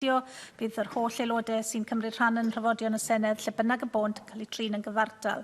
Bydd yr holl aelodau sy'n cymryd rhan yn rhyfodion y Senedd lle bynnag y bont yn cael eu trin yn gyfartal.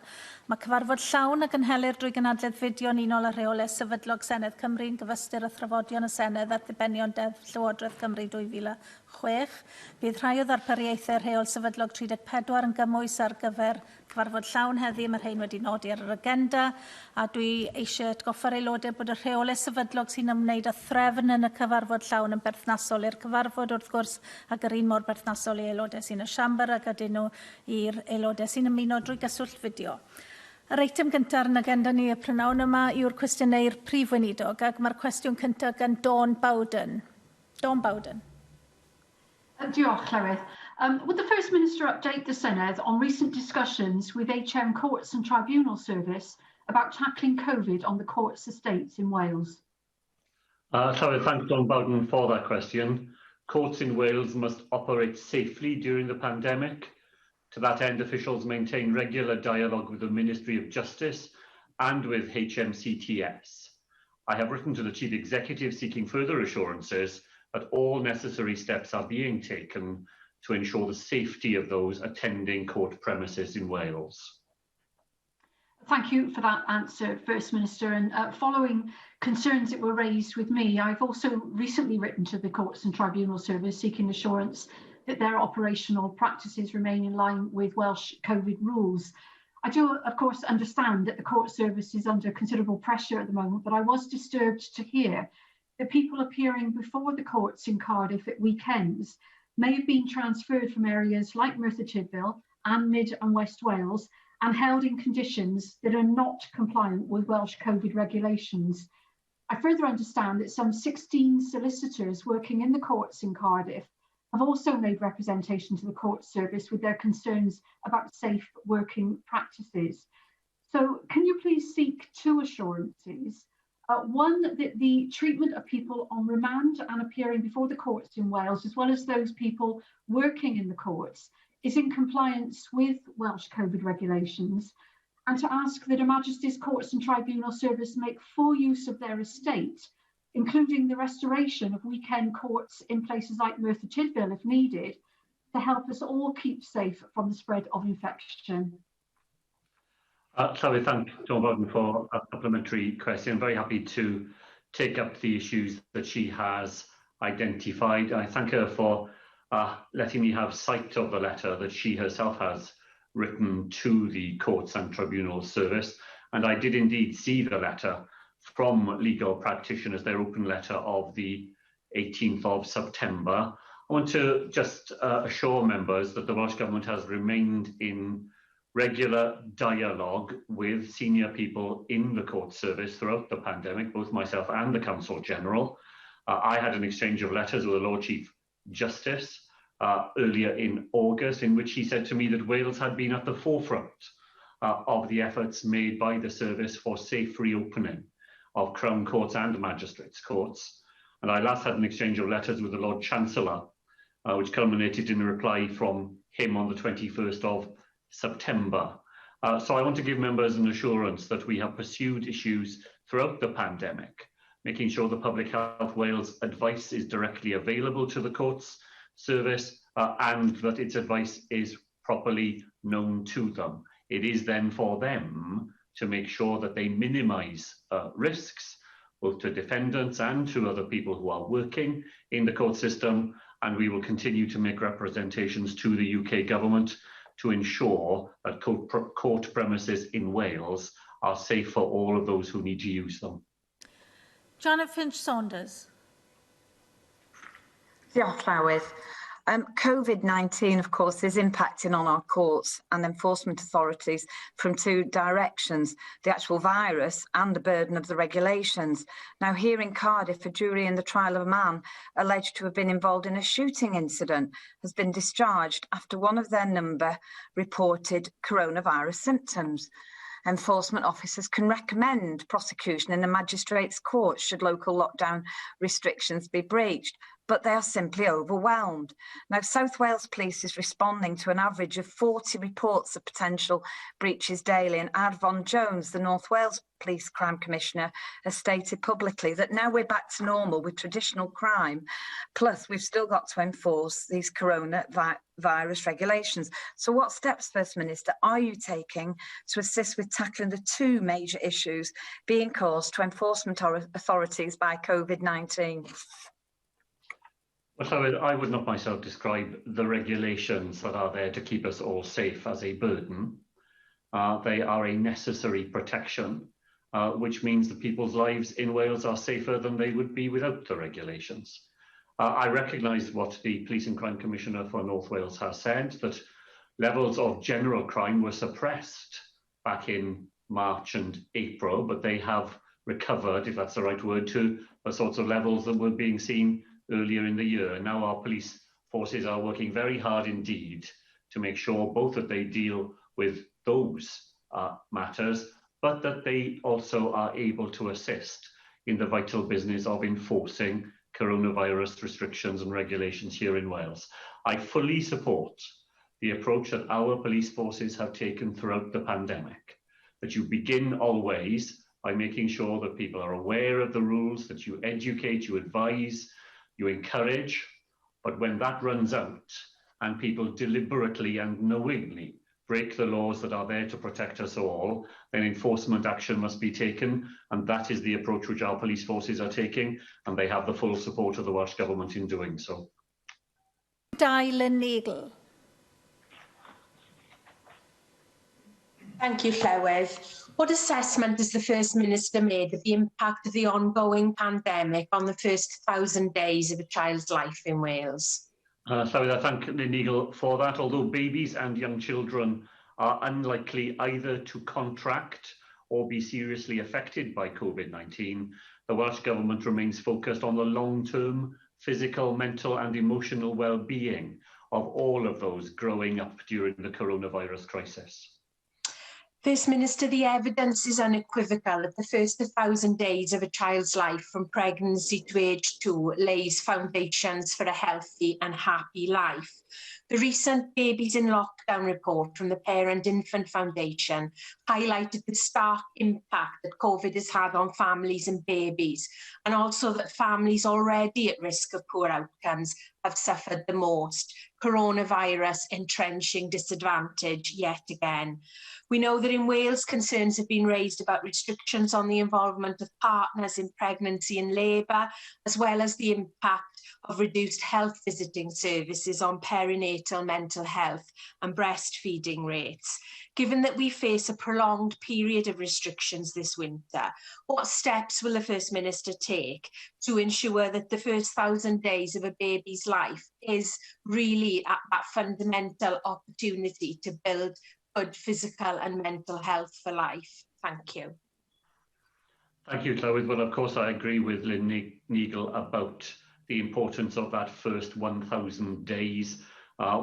Mae cyfarfod llawn ac yn helir drwy gynadledd fideo'n unol a rheolau sefydlog Senedd Cymru'n gyfystyr y thrafodion y Senedd at ddibenion deddf Llywodraeth Cymru 2006. Bydd rhai o ddarpariaethau rheol sefydlog 34 yn gymwys ar gyfer cyfarfod llawn heddi. Mae'r rhain wedi nodi ar yr agenda, a dwi eisiau atgoffa'r aelodau bod y rheolau sefydlog sy'n ymwneud â threfn yn y cyfarfod llawn yn berthnasol i'r cyfarfod wrth gwrs, ac yr un mor berthnasol i aelodau sy'n y siambr ac ydyn nhw i'r aelodau sy'n ymuno drwy gyswllt fideo. Yr eitem gyntaf ar yn agenda ni y prynawn yma yw'r cwestiynau'r Prif Weinidog, ac mae'r cwestiwn cyntaf gan Dawn Bowden. Dawn Bowden. Diolch, Llywydd. Would the First Minister update the Senedd on recent discussions with HM Courts and Tribunal Service about tackling COVID on the courts' estates in Wales? Llywydd, thanks Dawn Bowden for that question. Courts in Wales must operate safely during the pandemic. To that end, officials maintain regular dialogue with the Ministry of Justice and with HMCTS. I have written to the Chief Executive seeking further assurances that all necessary steps are being taken to ensure the safety of those attending court premises in Wales. Thank you for that answer, First Minister. And following concerns that were raised with me, I've also recently written to the Courts and Tribunal Service seeking assurance that their operational practices remain in line with Welsh COVID rules. I do, of course, understand that the court service is under considerable pressure at the moment, but I was disturbed to hear that people appearing before the courts in Cardiff at weekends may have been transferred from areas like Merthyr Tydfil and Mid and West Wales and held in conditions that are not compliant with Welsh COVID regulations. I further understand that some 16 solicitors working in the courts in Cardiff have also made representation to the court service with their concerns about safe working practices. So can you please seek two assurances? One, that the treatment of people on remand and appearing before the courts in Wales, as well as those people working in the courts, is in compliance with Welsh COVID regulations, and to ask that Her Majesty's Courts and Tribunal Service make full use of their estate, including the restoration of weekend courts in places like Merthyr Tydfil if needed, to help us all keep safe from the spread of infection. Shall we thank Dawn Bowden for a supplementary question. I'm very happy to take up the issues that she has identified. I thank her for letting me have sight of the letter that she herself has written to the Courts and Tribunal Service. And I did indeed see the letter from legal practitioners, their open letter of the 18th of September. I want to just assure members that the Welsh Government has remained in regular dialogue with senior people in the court service throughout the pandemic, both myself and the Counsel General. I had an exchange of letters with the Lord Chief Justice earlier in August, in which he said to me that Wales had been at the forefront of the efforts made by the service for safe reopening of Crown Courts and Magistrates' Courts. And I last had an exchange of letters with the Lord Chancellor, which culminated in a reply from him on the 21st of September. So I want to give members an assurance that we have pursued issues throughout the pandemic, making sure the Public Health Wales advice is directly available to the courts service and that its advice is properly known to them. It is then for them to make sure that they minimise risks, both to defendants and to other people who are working in the court system, and we will continue to make representations to the UK Government to ensure that court premises in Wales are safe for all of those who need to use them. Janet Finch-Saunders. Diolch, Llywydd. COVID-19, of course, is impacting on our courts and enforcement authorities from two directions, the actual virus and the burden of the regulations. Now, here in Cardiff, a jury in the trial of a man alleged to have been involved in a shooting incident has been discharged after one of their number reported coronavirus symptoms. Enforcement officers can recommend prosecution in the magistrates' court should local lockdown restrictions be breached. but they are simply overwhelmed. Now, South Wales Police is responding to an average of 40 reports of potential breaches daily, and Advon Jones, the North Wales Police Crime Commissioner, has stated publicly that now we're back to normal with traditional crime, plus we've still got to enforce these coronavirus regulations. So what steps, First Minister, are you taking to assist with tackling the two major issues being caused to enforcement authorities by COVID-19? Well, I would not myself describe the regulations that are there to keep us all safe as a burden. They are a necessary protection, which means that people's lives in Wales are safer than they would be without the regulations. I recognise what the Police and Crime Commissioner for North Wales has said, that levels of general crime were suppressed back in March and April, but they have recovered, if that's the right word, to the sorts of levels that were being seen earlier in the year. And now our police forces are working very hard indeed to make sure both that they deal with those matters, but that they also are able to assist in the vital business of enforcing coronavirus restrictions and regulations here in Wales. I fully support the approach that our police forces have taken throughout the pandemic, that you begin always by making sure that people are aware of the rules, that you educate, you advise, you encourage, but when that runs out and people deliberately and knowingly break the laws that are there to protect us all, then enforcement action must be taken, and that is the approach which our police forces are taking, and they have the full support of the Welsh Government in doing so. Dilynwch. Thank you, Llywydd. What assessment has the First Minister made of the impact of the ongoing pandemic on the first 1,000 days of a child's life in Wales? Llywydd, I thank Lynn for that. Although babies and young children are unlikely either to contract or be seriously affected by COVID-19, the Welsh Government remains focused on the long-term physical, mental and emotional well-being of all of those growing up during the coronavirus crisis. First Minister, the evidence is unequivocal that the first 1,000 days of a child's life from pregnancy to age 2 lays foundations for a healthy and happy life. The recent Babies in Lockdown report from the Parent Infant Foundation highlighted the stark impact that COVID has had on families and babies, and also that families already at risk of poor outcomes have suffered the most, coronavirus entrenching disadvantage yet again. We know that in Wales, concerns have been raised about restrictions on the involvement of partners in pregnancy and labour, as well as the impact of reduced health visiting services on perinatal mental health and breastfeeding rates. Given that we face a prolonged period of restrictions this winter, what steps will the First Minister take to ensure that the first 1,000 days of a baby's life is really at that fundamental opportunity to build good physical and mental health for life? Thank you. Thank you, Llywydd. Well, of course, I agree with Lynn Neagle about the importance of that first 1,000 days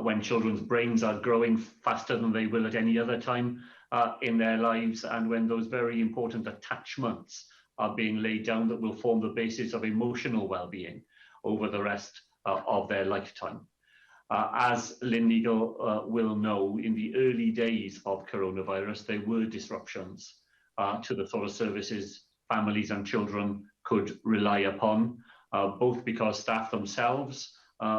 when children's brains are growing faster than they will at any other time in their lives, and when those very important attachments are being laid down that will form the basis of emotional well-being over the rest of their lifetime. As Lynn Neagle will know, in the early days of coronavirus, there were disruptions to the sort of services families and children could rely upon, both because staff themselves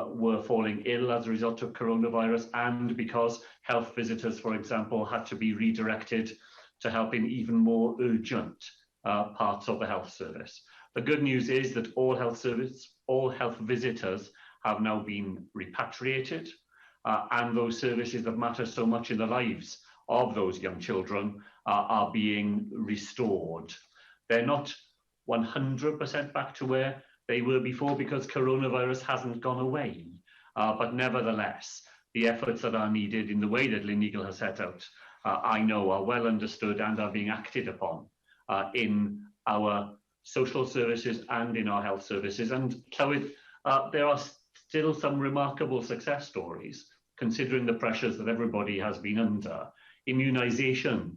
were falling ill as a result of coronavirus, and because health visitors, for example, had to be redirected to help in even more urgent parts of the health service. The good news is that all health visitors have now been repatriated, and those services that matter so much in the lives of those young children are being restored. They're not 100% back to where they were before because coronavirus hasn't gone away, but nevertheless, the efforts that are needed in the way that Lynn Neagle has set out, I know are well understood and are being acted upon in our social services and in our health services. And Llywydd, there are still some remarkable success stories, considering the pressures that everybody has been under. Immunisation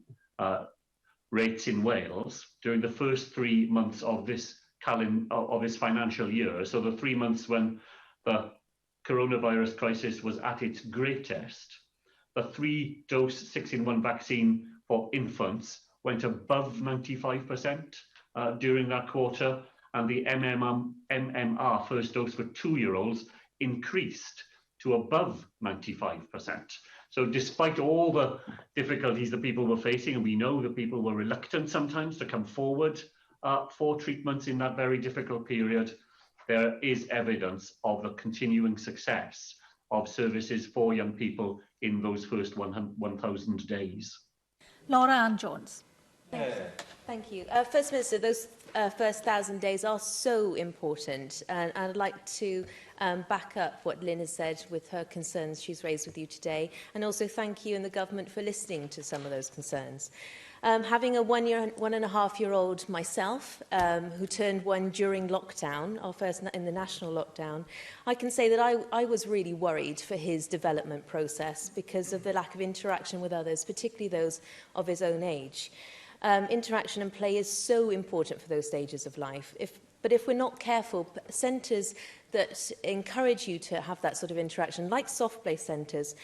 rates in Wales during the first 3 months of this financial year, so the 3 months when the coronavirus crisis was at its greatest, the 3-dose 6-in-1 vaccine for infants went above 95% during that quarter, and the MMR first dose for 2-year-olds increased to above 95%. So despite all the difficulties that people were facing, and we know that people were reluctant sometimes to come forward for treatments in that very difficult period, there is evidence of the continuing success of services for young people in those first 1,000 days. Laura Ann Jones. Thank you. First Minister, those first 1,000 days are so important, and I'd like to back up what Lynn has said with her concerns she's raised with you today, and also thank you and the government for listening to some of those concerns. Having a 1.5-year-old myself, who turned 1 during lockdown, our first in the national lockdown, I can say that I was really worried for his development process because of the lack of interaction with others, particularly those of his own age. Interaction and play is so important for those stages of life. But if we're not careful, centres that encourage you to have that sort of interaction, like soft play centres,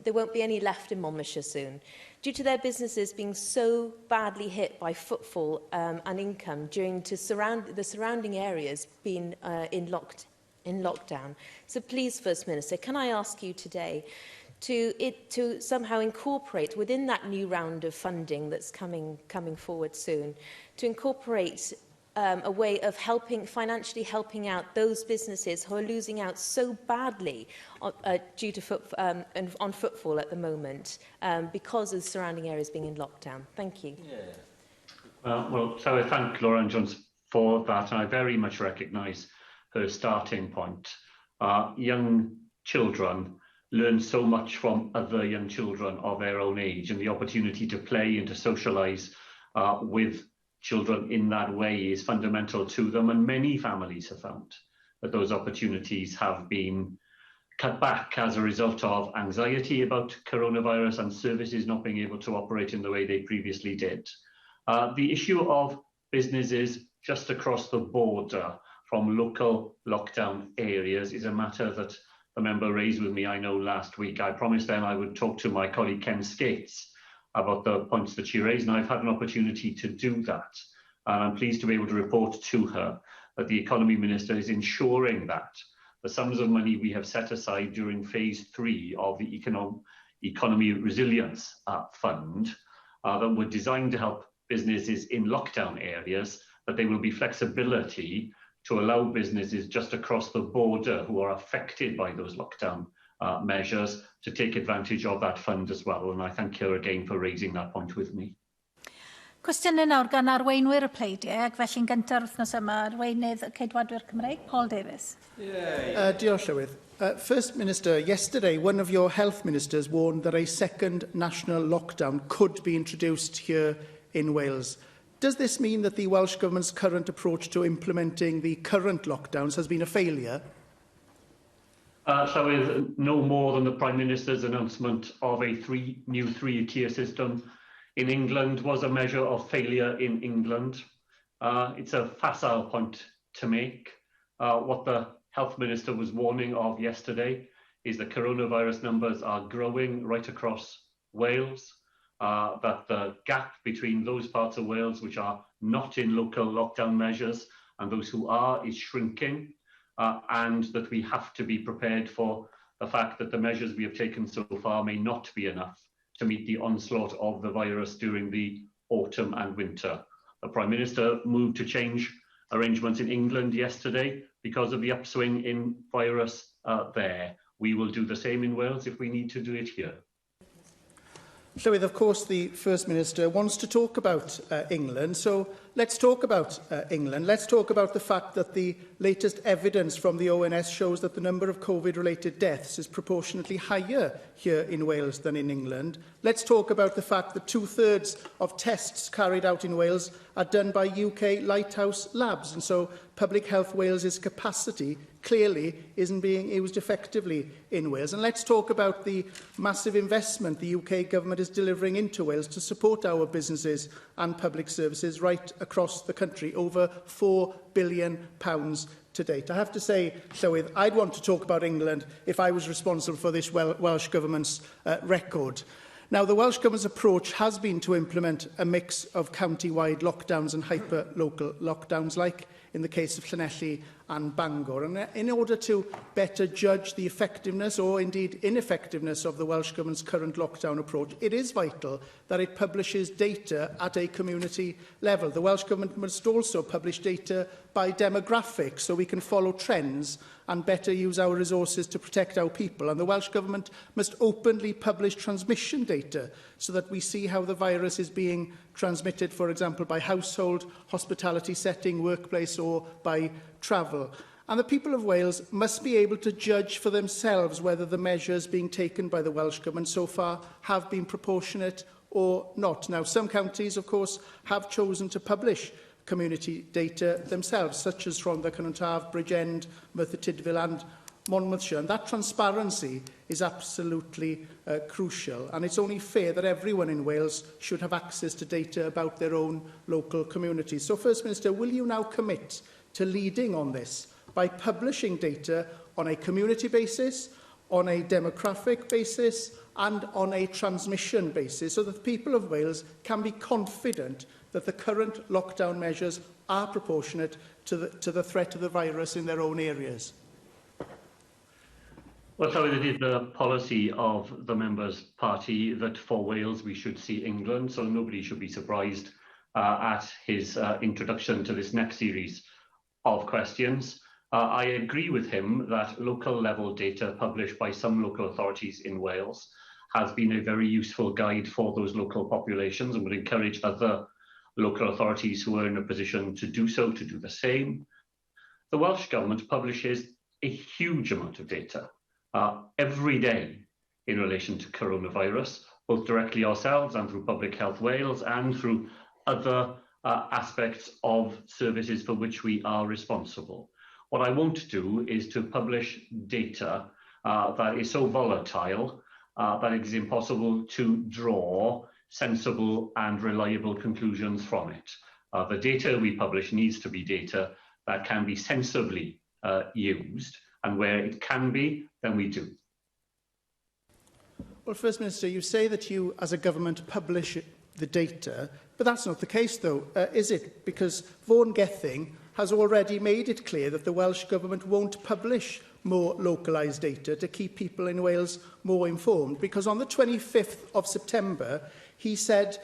there won't be any left in Monmouthshire soon, due to their businesses being so badly hit by footfall and income during the surrounding areas being in lockdown. So please, First Minister, can I ask you today to somehow incorporate within that new round of funding that's coming forward soon, to incorporate a way of financially helping out those businesses who are losing out so badly due to on footfall at the moment because of the surrounding areas being in lockdown. Thank you. Well, so I thank Laura Ann Jones for that, and I very much recognise her starting point. Young children learn so much from other young children of their own age, and the opportunity to play and to socialise with children in that way is fundamental to them, and many families have found that those opportunities have been cut back as a result of anxiety about coronavirus and services not being able to operate in the way they previously did. The issue of businesses just across the border from local lockdown areas is a matter that the member raised with me, I know, last week. I promised then I would talk to my colleague Ken Skates about the points that she raised, and I've had an opportunity to do that. And I'm pleased to be able to report to her that the Economy Minister is ensuring that the sums of money we have set aside during phase 3 of the Economy Resilience Fund that were designed to help businesses in lockdown areas, that there will be flexibility to allow businesses just across the border who are affected by those lockdown measures to take advantage of that fund as well. And I thank her again for raising that point with me. Cwestiynau nawr gan arweinwyr y pleidiau, ac felly'n gyntaf wythnos yma, arweinydd y Ceidwadwyr Cymreig, Paul Davies. Diolch, Llywydd. First Minister, yesterday one of your health ministers warned that a second national lockdown could be introduced here in Wales. Does this mean that the Welsh Government's current approach to implementing the current lockdowns has been a failure? So is no more than the Prime Minister's announcement of a new 3-tier system in England was a measure of failure in England. It's a facile point to make. What the Health Minister was warning of yesterday is that coronavirus numbers are growing right across Wales, that the gap between those parts of Wales which are not in local lockdown measures and those who are is shrinking, and that we have to be prepared for the fact that the measures we have taken so far may not be enough to meet the onslaught of the virus during the autumn and winter. The Prime Minister moved to change arrangements in England yesterday because of the upswing in virus there. We will do the same in Wales if we need to do it here. Llywydd, of course, the First Minister wants to talk about England, so let's talk about England. Let's talk about the fact that the latest evidence from the ONS shows that the number of COVID-related deaths is proportionately higher here in Wales than in England. Let's talk about the fact that 2/3 of tests carried out in Wales are done by UK lighthouse labs, and so Public Health Wales's capacity clearly isn't being used effectively in Wales. And let's talk about the massive investment the UK government is delivering into Wales to support our businesses and public services right across the country, over £4 billion to date. I have to say, Llywydd, I'd want to talk about England if I was responsible for this Welsh Government's record. Now, the Welsh Government's approach has been to implement a mix of county-wide lockdowns and hyper-local lockdowns, like in the case of Llanelli and Bangor. And in order to better judge the effectiveness or indeed ineffectiveness of the Welsh Government's current lockdown approach, it is vital that it publishes data at a community level. The Welsh Government must also publish data by demographics so we can follow trends and better use our resources to protect our people. And the Welsh Government must openly publish transmission data so that we see how the virus is being transmitted, for example, by household, hospitality setting, workplace or by travel. And the people of Wales must be able to judge for themselves whether the measures being taken by the Welsh Government so far have been proportionate or not. Now, some counties, of course, have chosen to publish community data themselves, such as Rhondda, Cynon Bridgend, Merthyr Tydfil and Monmouthshire. And that transparency is absolutely crucial. And it's only fair that everyone in Wales should have access to data about their own local communities. So, First Minister, will you now commit to leading on this by publishing data on a community basis, on a demographic basis and on a transmission basis so that the people of Wales can be confident that the current lockdown measures are proportionate to the threat of the virus in their own areas? Well, so it is the policy of the Members' Party that for Wales we should see England, so nobody should be surprised at his introduction to this next series of questions. I agree with him that local level data published by some local authorities in Wales has been a very useful guide for those local populations and would encourage other local authorities who are in a position to do so to do the same. The Welsh Government publishes a huge amount of data every day in relation to coronavirus, both directly ourselves and through Public Health Wales and through other aspects of services for which we are responsible. What I won't do is to publish data that is so volatile that it is impossible to draw sensible and reliable conclusions from it. The data we publish needs to be data that can be sensibly used, and where it can be, then we do. Well, First Minister, you say that you, as a government, publish the data, but that's not the case, though, is it? Because Vaughan Gething has already made it clear that the Welsh Government won't publish more localised data to keep people in Wales more informed, because on the 25th of September, he said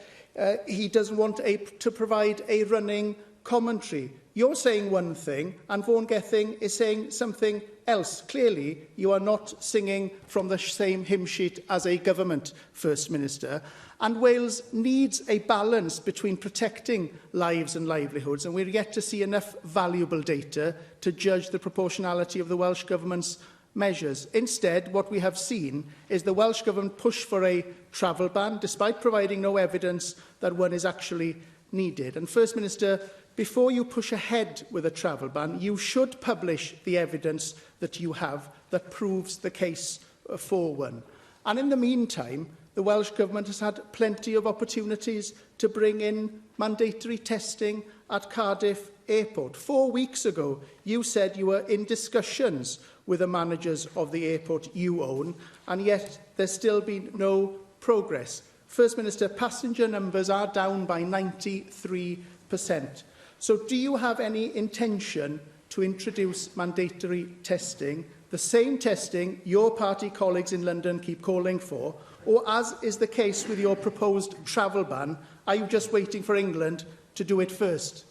he doesn't want to provide a running commentary. You're saying one thing, and Vaughan Gething is saying something else. Clearly, you are not singing from the same hymn sheet as a government, First Minister. And Wales needs a balance between protecting lives and livelihoods, and we're yet to see enough valuable data to judge the proportionality of the Welsh Government's measures. Instead, what we have seen is the Welsh Government push for a travel ban, despite providing no evidence that one is actually needed. And First Minister, before you push ahead with a travel ban, you should publish the evidence that you have that proves the case for one. And in the meantime, the Welsh Government has had plenty of opportunities to bring in mandatory testing at Cardiff Airport. 4 weeks ago, you said you were in discussions with the managers of the airport you own, and yet there's still been no progress. First Minister, passenger numbers are down by 93%. So do you have any intention to introduce mandatory testing, the same testing your party colleagues in London keep calling for, or, as is the case with your proposed travel ban, are you just waiting for England to do it first?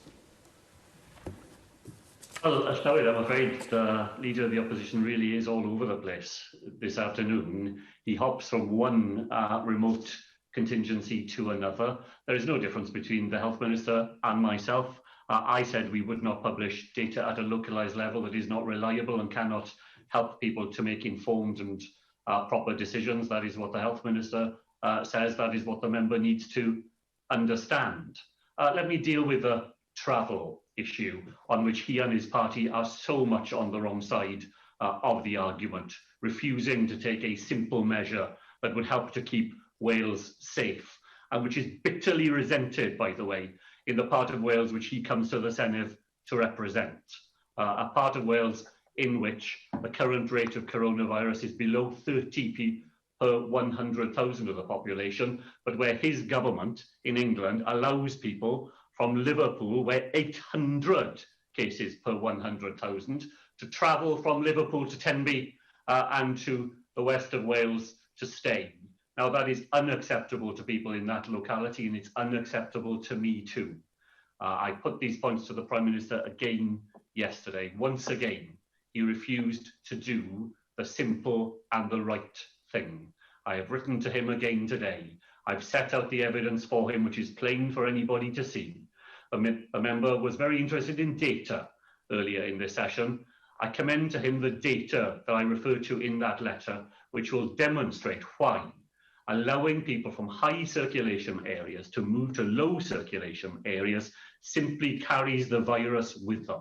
Well, Llywydd, I'm afraid the Leader of the Opposition really is all over the place this afternoon. He hops from one remote contingency to another. There is no difference between the Health Minister and myself. I said we would not publish data at a localised level that is not reliable and cannot help people to make informed and proper decisions. That is what the Health Minister says. That is what the member needs to understand. Let me deal with the travel issue on which he and his party are so much on the wrong side of the argument, refusing to take a simple measure that would help to keep Wales safe, and which is bitterly resented, by the way, in the part of Wales which he comes to the Senedd to represent. a part of Wales in which the current rate of coronavirus is below 30 per 100,000 of the population, but where his government in England allows people from Liverpool, where 800 cases per 100,000, to travel from Liverpool to Tenby and to the west of Wales to stay. Now, that is unacceptable to people in that locality, and it's unacceptable to me too. I put these points to the Prime Minister again yesterday. Once again, he refused to do the simple and the right thing. I have written to him again today. I've set out the evidence for him, which is plain for anybody to see. A member was very interested in data earlier in this session. I commend to him the data that I referred to in that letter, which will demonstrate why allowing people from high circulation areas to move to low circulation areas simply carries the virus with them.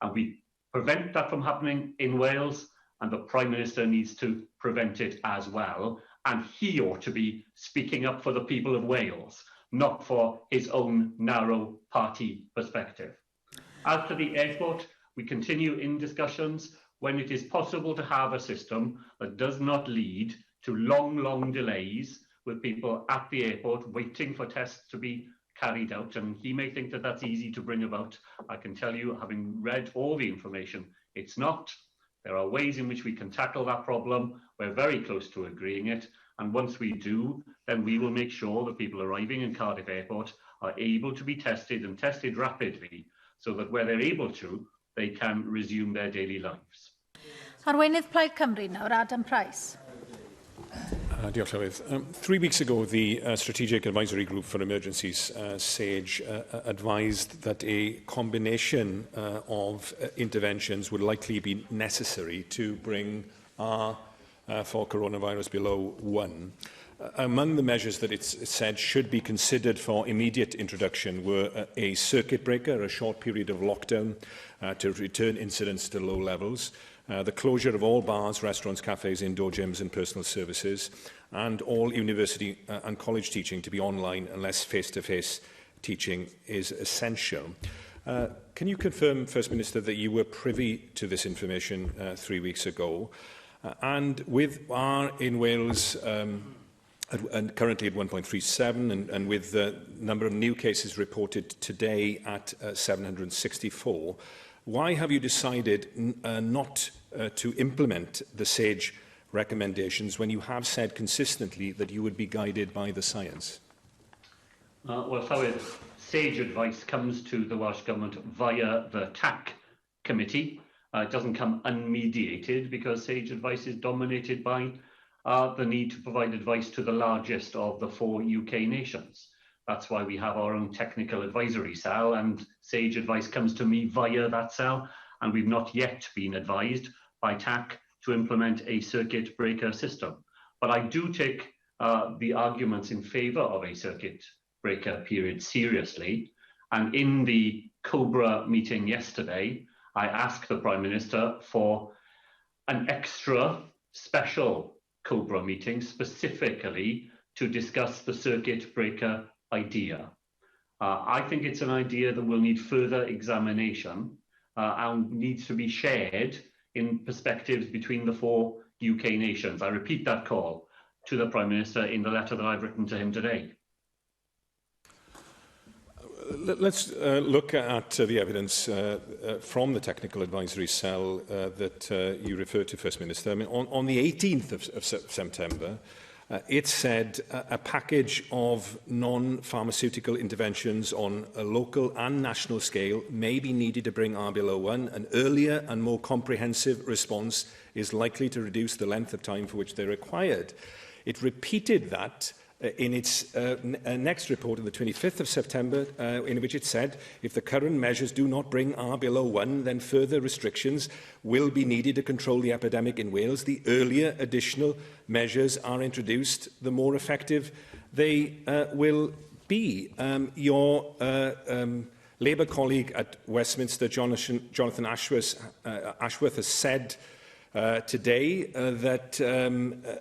And we prevent that from happening in Wales, and the Prime Minister needs to prevent it as well. And he ought to be speaking up for the people of Wales, not for his own narrow party perspective. As to the airport, we continue in discussions when it is possible to have a system that does not lead to long delays with people at the airport waiting for tests to be carried out. And he may think that that's easy to bring about. I can tell you, having read all the information, it's not. There are ways in which we can tackle that problem. We're very close to agreeing it. And once we do, then we will make sure that people arriving in Cardiff Airport are able to be tested and tested rapidly, so that where they're able to, they can resume their daily lives. Arweinydd Plaid Cymru nawr, Adam Price. Diolch, Llywydd. 3 weeks ago, the Strategic Advisory Group for Emergencies, SAGE, advised that a combination of interventions would likely be necessary to bring R for coronavirus below 1. Among the measures that it said should be considered for immediate introduction were a circuit breaker, a short period of lockdown to return incidents to low levels, the closure of all bars, restaurants, cafes, indoor gyms and personal services, and all university and college teaching to be online unless face-to-face teaching is essential. Can you confirm, First Minister, that you were privy to this information 3 weeks ago? And with R in Wales and currently at 1.37 and with the number of new cases reported today at 764, why have you decided not to implement the SAGE recommendations when you have said consistently that you would be guided by the science? Well, Llywydd, SAGE advice comes to the Welsh Government via the TAC committee. It doesn't come unmediated because SAGE advice is dominated by the need to provide advice to the largest of the 4 UK nations. That's why we have our own technical advisory cell, and SAGE advice comes to me via that cell, and we've not yet been advised by TAC to implement a circuit breaker system. But I do take the arguments in favour of a circuit breaker period seriously, and in the COBRA meeting yesterday, I asked the Prime Minister for an extra special COBRA meeting specifically to discuss the circuit breaker idea. I think it's an idea that will need further examination and needs to be shared in perspectives between the 4 UK nations. I repeat that call to the Prime Minister in the letter that I've written to him today. Let's look at the evidence from the Technical Advisory Cell that you referred to, First Minister. I mean, on the 18th of September, it said a package of non-pharmaceutical interventions on a local and national scale may be needed to bring R below 1. An earlier and more comprehensive response is likely to reduce the length of time for which they're required. It repeated that in its next report on the 25th of September, in which it said, if the current measures do not bring R below 1, then further restrictions will be needed to control the epidemic in Wales. The earlier additional measures are introduced, the more effective they will be. Your Labour colleague at Westminster, Jonathan Ashworth, has said today that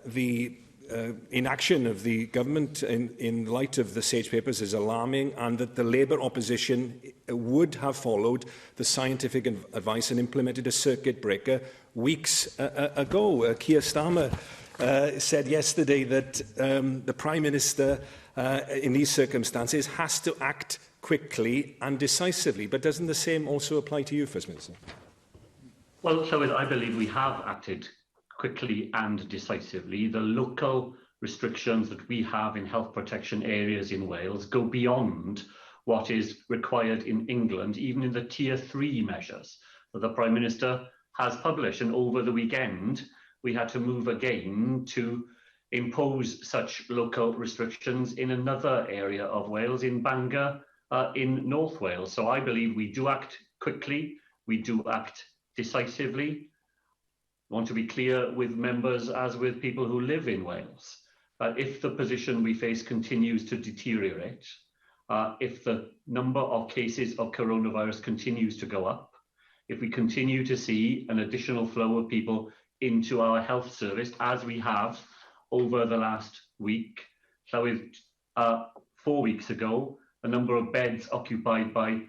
the inaction of the government in light of the Sage Papers is alarming, and that the Labour opposition would have followed the scientific advice and implemented a circuit breaker weeks ago. Keir Starmer said yesterday that the Prime Minister in these circumstances has to act quickly and decisively. But doesn't the same also apply to you, First Minister? Well, Llywydd, I believe we have acted quickly and decisively. The local restrictions that we have in health protection areas in Wales go beyond what is required in England, even in the Tier 3 measures that the Prime Minister has published. And over the weekend, we had to move again to impose such local restrictions in another area of Wales, in Bangor, in North Wales. So I believe we do act quickly, we do act decisively. I want to be clear with members, as with people who live in Wales, that if the position we face continues to deteriorate, if the number of cases of coronavirus continues to go up, if we continue to see an additional flow of people into our health service, as we have over the last week. So 4 weeks ago, the number of beds occupied by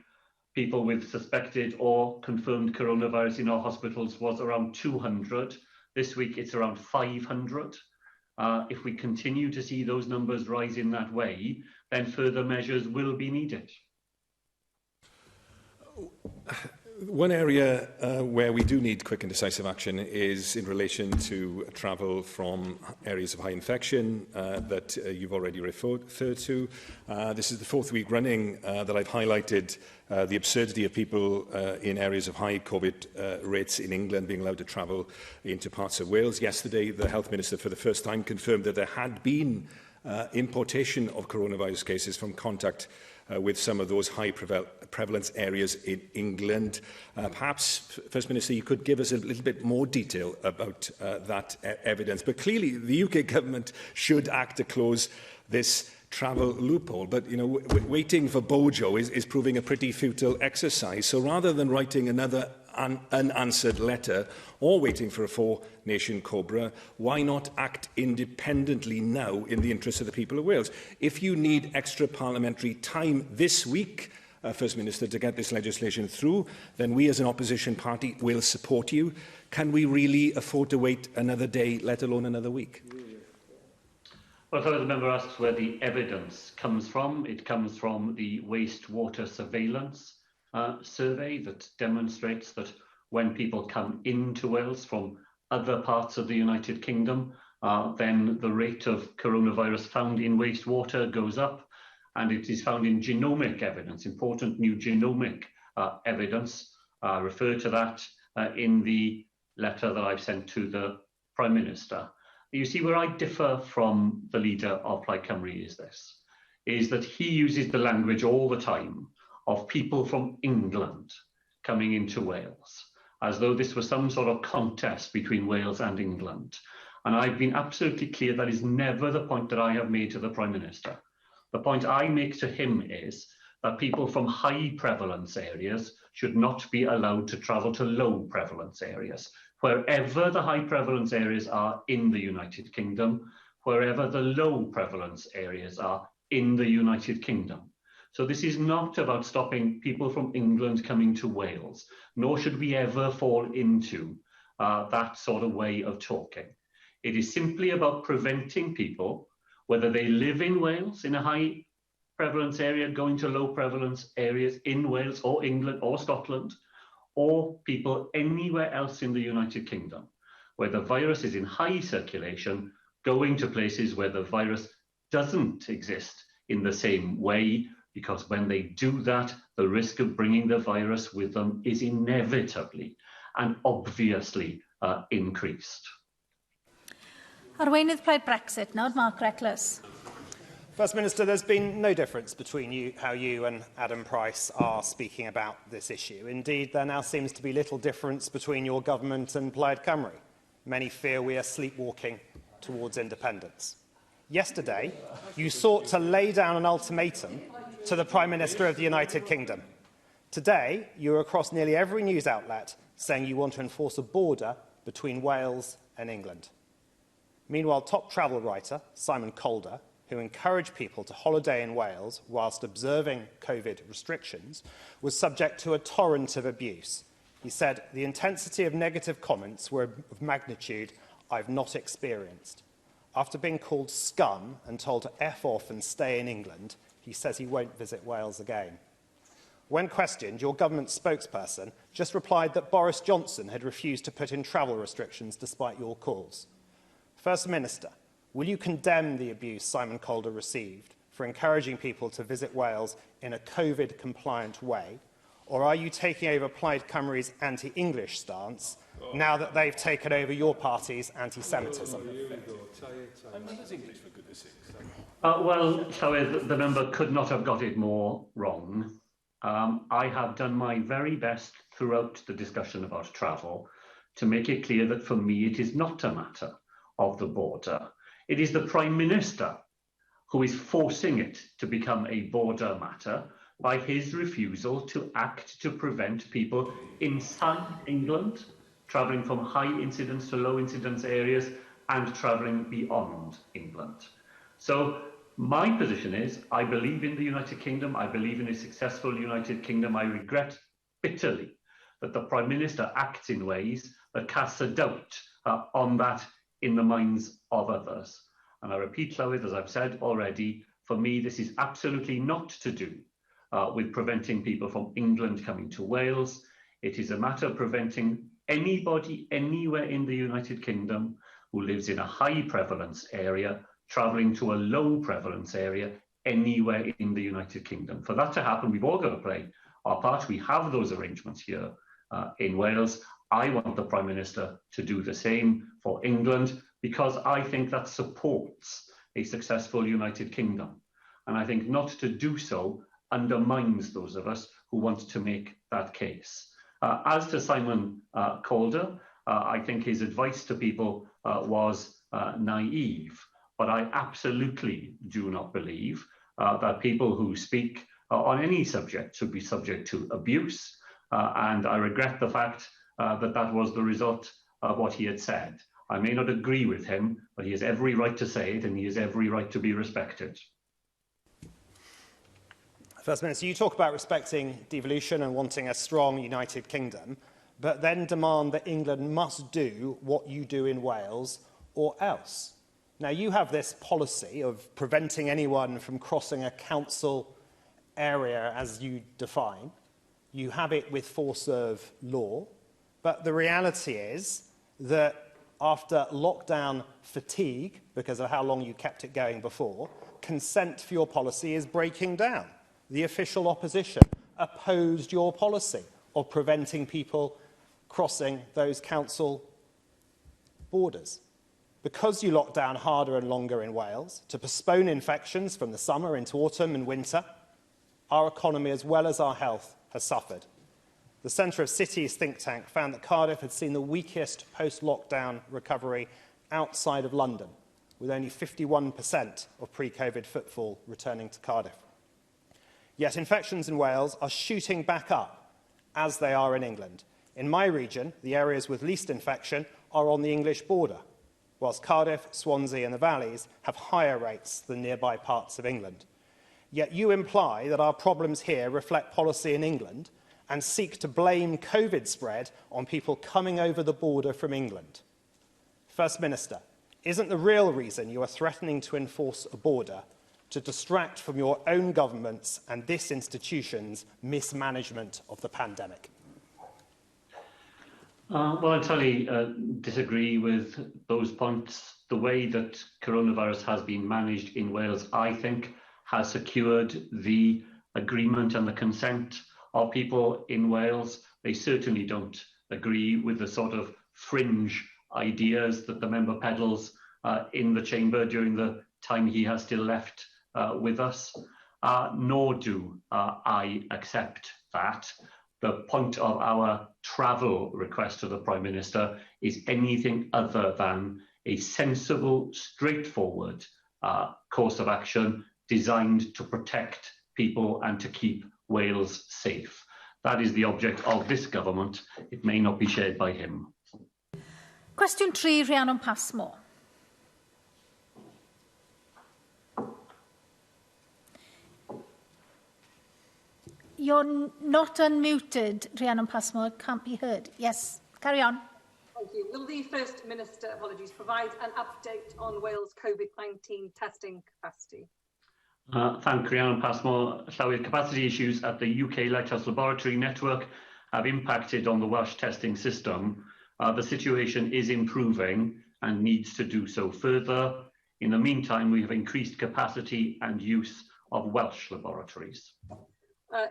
people with suspected or confirmed coronavirus in our hospitals was around 200. This week, it's around 500. If we continue to see those numbers rise in that way, then further measures will be needed. One area where we do need quick and decisive action is in relation to travel from areas of high infection that you've already referred to. This is the 4th week running that I've highlighted the absurdity of people in areas of high COVID rates in England being allowed to travel into parts of Wales. Yesterday, the Health Minister for the first time confirmed that there had been importation of coronavirus cases from contact with some of those high prevalence areas in England. Perhaps, First Minister, you could give us a little bit more detail about that evidence. But clearly, the UK government should act to close this travel loophole. But, you know, waiting for Bojo is proving a pretty futile exercise. So rather than writing another unanswered letter or waiting for a 4-nation COBRA, why not act independently now in the interest of the people of Wales? If you need extra parliamentary time this week, First Minister, to get this legislation through, then we as an opposition party will support you. Can we really afford to wait another day, let alone another week? Well, so the member asks where the evidence comes from. It comes from the wastewater surveillance survey that demonstrates that when people come into Wales from other parts of the United Kingdom, then the rate of coronavirus found in wastewater goes up, and it is found in genomic evidence, important new genomic evidence. Refer to that in the letter that I've sent to the Prime Minister. You see, where I differ from the leader of Plaid Cymru is that he uses the language all the time of people from England coming into Wales, as though this was some sort of contest between Wales and England. And I've been absolutely clear that is never the point that I have made to the Prime Minister. The point I make to him is that people from high prevalence areas should not be allowed to travel to low prevalence areas. Wherever the high prevalence areas are in the United Kingdom, wherever the low prevalence areas are in the United Kingdom. So this is not about stopping people from England coming to Wales, nor should we ever fall into that sort of way of talking. It is simply about preventing people, whether they live in Wales in a high prevalence area, going to low prevalence areas in Wales or England or Scotland, or people anywhere else in the United Kingdom, where the virus is in high circulation, going to places where the virus doesn't exist in the same way, because when they do that, the risk of bringing the virus with them is inevitably and obviously increased. Arweinydd Plaid Brexit, nawr Mark Reckless. First Minister, there's been no difference between how you and Adam Price are speaking about this issue. Indeed, there now seems to be little difference between your government and Plaid Cymru. Many fear we are sleepwalking towards independence. Yesterday, you sought to lay down an ultimatum to the Prime Minister of the United Kingdom. Today, you're across nearly every news outlet saying you want to enforce a border between Wales and England. Meanwhile, top travel writer Simon Calder, who encouraged people to holiday in Wales whilst observing COVID restrictions, was subject to a torrent of abuse. He said, "The intensity of negative comments were of magnitude I've not experienced." After being called scum and told to F off and stay in England, he says he won't visit Wales again. When questioned, your government spokesperson just replied that Boris Johnson had refused to put in travel restrictions despite your calls. First Minister, will you condemn the abuse Simon Calder received for encouraging people to visit Wales in a COVID-compliant way, or are you taking over Plaid Cymru's anti-English stance now that they've taken over your party's anti-Semitism? Well, Llywydd, the member could not have got it more wrong. I have done my very best throughout the discussion about travel to make it clear that for me it is not a matter of the border. It is the Prime Minister who is forcing it to become a border matter by his refusal to act to prevent people inside England travelling from high incidence to low incidence areas and travelling beyond England. So my position is, I believe in the United Kingdom, I believe in a successful United Kingdom. I regret bitterly that the Prime Minister acts in ways that cast a doubt on that in the minds of others. And I repeat, Llywydd, as I've said already, for me this is absolutely not to do with preventing people from England coming to Wales. It is a matter of preventing anybody anywhere in the United Kingdom who lives in a high prevalence area travelling to a low prevalence area anywhere in the United Kingdom. For that to happen, we've all got to play our part. We have those arrangements here in Wales. I want the Prime Minister to do the same for England because I think that supports a successful United Kingdom. And I think not to do so undermines those of us who want to make that case. As to Simon Calder, I think his advice to people was naive, but I absolutely do not believe that people who speak on any subject should be subject to abuse, and I regret the fact that that was the result of what he had said. I may not agree with him, but he has every right to say it and he has every right to be respected. First Minister, you talk about respecting devolution and wanting a strong United Kingdom, but then demand that England must do what you do in Wales or else. Now, you have this policy of preventing anyone from crossing a council area as you define. You have it with force of law, but the reality is that after lockdown fatigue, because of how long you kept it going before, consent for your policy is breaking down. The official opposition opposed your policy of preventing people crossing those council borders. Because you locked down harder and longer in Wales to postpone infections from the summer into autumn and winter, our economy as well as our health has suffered. The Centre of Cities think tank found that Cardiff had seen the weakest post-lockdown recovery outside of London, with only 51% of pre-COVID footfall returning to Cardiff. Yet infections in Wales are shooting back up, as they are in England. In my region, the areas with least infection are on the English border, whilst Cardiff, Swansea and the valleys have higher rates than nearby parts of England. Yet you imply that our problems here reflect policy in England and seek to blame COVID spread on people coming over the border from England. First Minister, isn't the real reason you are threatening to enforce a border to distract from your own government's and this institution's mismanagement of the pandemic? Well, I totally disagree with those points. The way that coronavirus has been managed in Wales, I think, has secured the agreement and the consent of people in Wales. They certainly don't agree with the sort of fringe ideas that the member peddles in the chamber during the time he has still left with us, nor do I accept that. The point of our travel request to the Prime Minister is anything other than a sensible, straightforward course of action designed to protect people and to keep Wales safe. That is the object of this government. It may not be shared by him. Cwestiwn 3, Rhiannon Passmore. You're not unmuted, Rhiannon Passmore. It can't be heard. Yes, carry on. Thank you. Will the First Minister, apologies, provide an update on Wales COVID-19 testing capacity? Thank Rhiannon Passmore. Llawer capacity issues at the UK Lighthouse Laboratory network have impacted on the Welsh testing system. The situation is improving and needs to do so further. In the meantime, we have increased capacity and use of Welsh laboratories.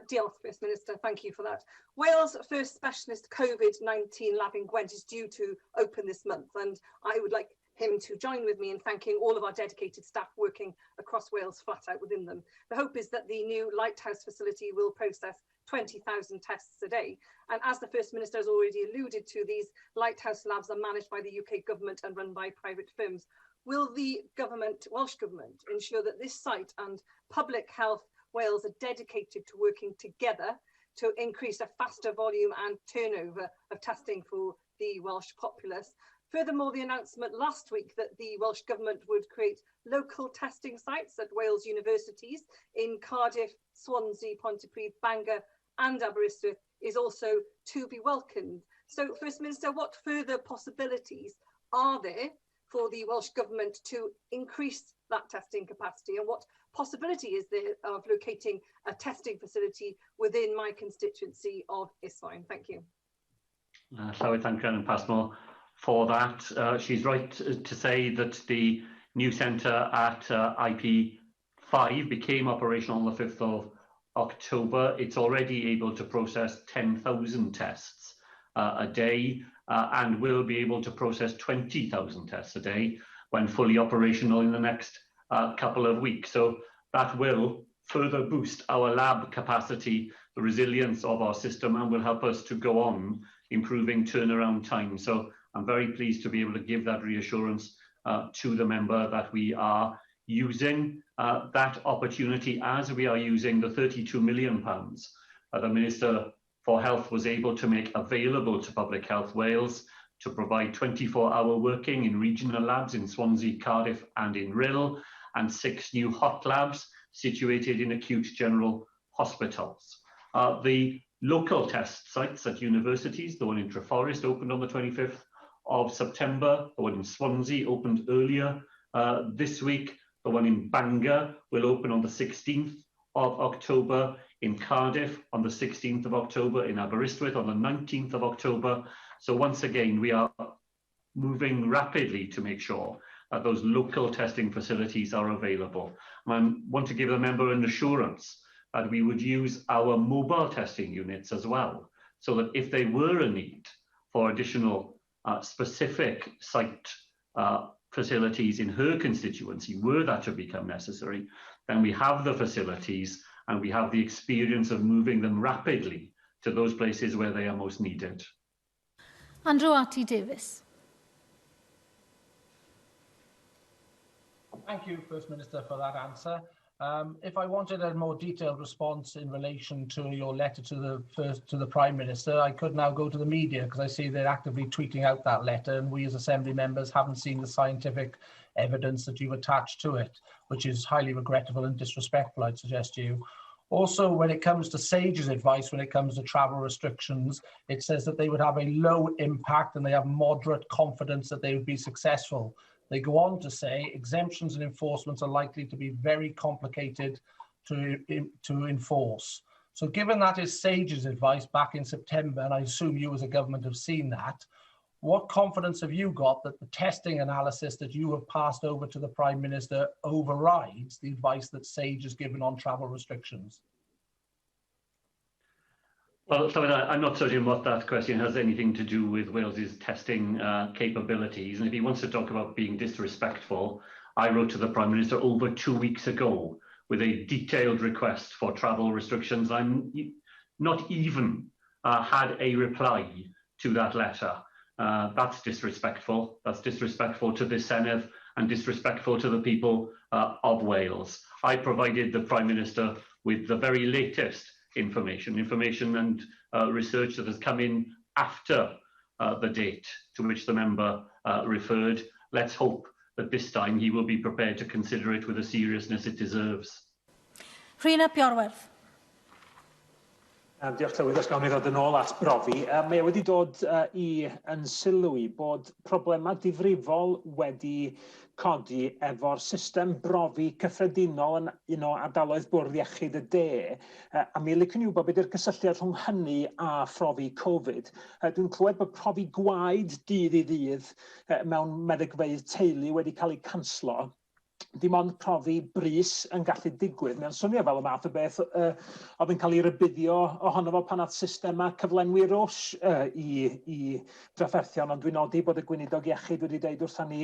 Diolch, First Minister, thank you for that. Wales' first specialist COVID-19 lab in Gwent is due to open this month, and I would like him to join with me in thanking all of our dedicated staff working across Wales flat out within them. The hope is that the new Lighthouse facility will process 20,000 tests a day. And as the First Minister has already alluded to, these Lighthouse labs are managed by the UK government and run by private firms. Will the government, Welsh Government, ensure that this site and Public Health Wales are dedicated to working together to increase a faster volume and turnover of testing for the Welsh populace? Furthermore, the announcement last week that the Welsh Government would create local testing sites at Wales universities in Cardiff, Swansea, Pontypridd, Bangor and Aberystwyth is also to be welcomed. So, First Minister, what further possibilities are there for the Welsh Government to increase that testing capacity, and what possibility is there of locating a testing facility within my constituency of Isfahan? Thank you. So I thank Rhiannon Passmore for that. She's right to say that the new centre at IP5 became operational on the 5th of October. It's already able to process 10,000 tests a day and will be able to process 20,000 tests a day when fully operational in the next couple of weeks. So that will further boost our lab capacity, the resilience of our system, and will help us to go on improving turnaround time. So I'm very pleased to be able to give that reassurance to the member that we are using that opportunity as we are using the £32 million the Minister for Health was able to make available to Public Health Wales to provide 24-hour working in regional labs in Swansea, Cardiff and in Rhyl, and 6 new hot labs situated in acute general hospitals. The local test sites at universities, the one in Treforest opened on the 25th of September, the one in Swansea opened earlier this week, the one in Bangor will open on the 16th of October, in Cardiff on the 16th of October, in Aberystwyth on the 19th of October. So once again, we are moving rapidly to make sure that those local testing facilities are available. And I want to give the member an assurance that we would use our mobile testing units as well, so that if there were a need for additional specific site facilities in her constituency, were that to become necessary, then we have the facilities and we have the experience of moving them rapidly to those places where they are most needed. Andrew Arty Davis. Thank you, First Minister, for that answer. If I wanted a more detailed response in relation to your letter to the Prime Minister, I could now go to the media, because I see they're actively tweeting out that letter, and we as Assembly members haven't seen the scientific evidence that you've attached to it, which is highly regrettable and disrespectful, I'd suggest to you. Also, when it comes to SAGE's advice, when it comes to travel restrictions, it says that they would have a low impact and they have moderate confidence that they would be successful. They go on to say exemptions and enforcements are likely to be very complicated to enforce. So given that is SAGE's advice back in September, and I assume you as a government have seen that, what confidence have you got that the testing analysis that you have passed over to the Prime Minister overrides the advice that SAGE has given on travel restrictions? Well, I'm not certain what that question has anything to do with Wales's testing capabilities. And if he wants to talk about being disrespectful, I wrote to the Prime Minister over 2 weeks ago with a detailed request for travel restrictions. I'm not even had a reply to that letter. That's disrespectful. That's disrespectful to the Senedd and disrespectful to the people of Wales. I provided the Prime Minister with the very latest information and research that has come in after the date to which the member referred. Let's hope that this time he will be prepared to consider it with the seriousness it deserves. Rhina Piorwerth. Diolch Llywydd, os gawn ni ddod yn ôl at brofi. Mae wedi dod yn sylw i bod problemau difrifol wedi codi efo'r system brofi cyffredinol yn un o ardaloedd bwrdd iechyd y de. A mi licen i wybod beth yw'r gysylltiad rhwng hynny a phrofi Covid. Dwi'n clywed bod profi gwaed dydd i ddydd mewn meddygfeydd teulu wedi cael ei canslo. Dim ond profi brys yn gallu digwydd. Mae'n swnio fel y math o beth oedd yn cael ei rybuddio ohono fo pan oedd systemau cyflenwi Roche i drafferthion, ond dwi'n nodi bod y Gweinidog Iechyd wedi dweud wrthon ni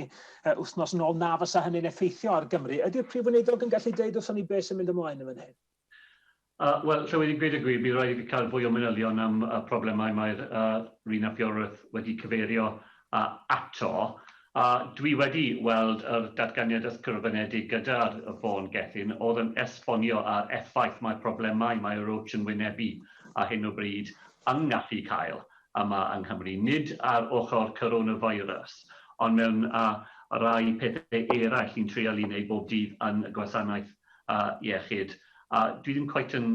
wythnos yn ôl na fysa hynny'n effeithio ar Gymru. Ydy'r Prif Weinidog yn gallu dweud wrthon ni beth sy'n mynd ymlaen yn fan hyn? Wel, Llywydd, i gweud y gwir, bydd rhaid i cael fwy o manylion am problemau mae'r Rhyn ap Iorwerth wedi cyfeirio ato. Dwi wedi weld yr datganiad ysgrifenedig gyda'r ffôn Gethin oedd yn esbonio ar effaith mae problemau mae Roche yn wynebu a hyn o bryd yn gallu cael yma yng Nghymru. Nid ar ochr coronavirus, ond mewn rai pethau eraill ni'n treul i wneud bob dydd yn y gwasanaeth iechyd. Dwi ddim cweit yn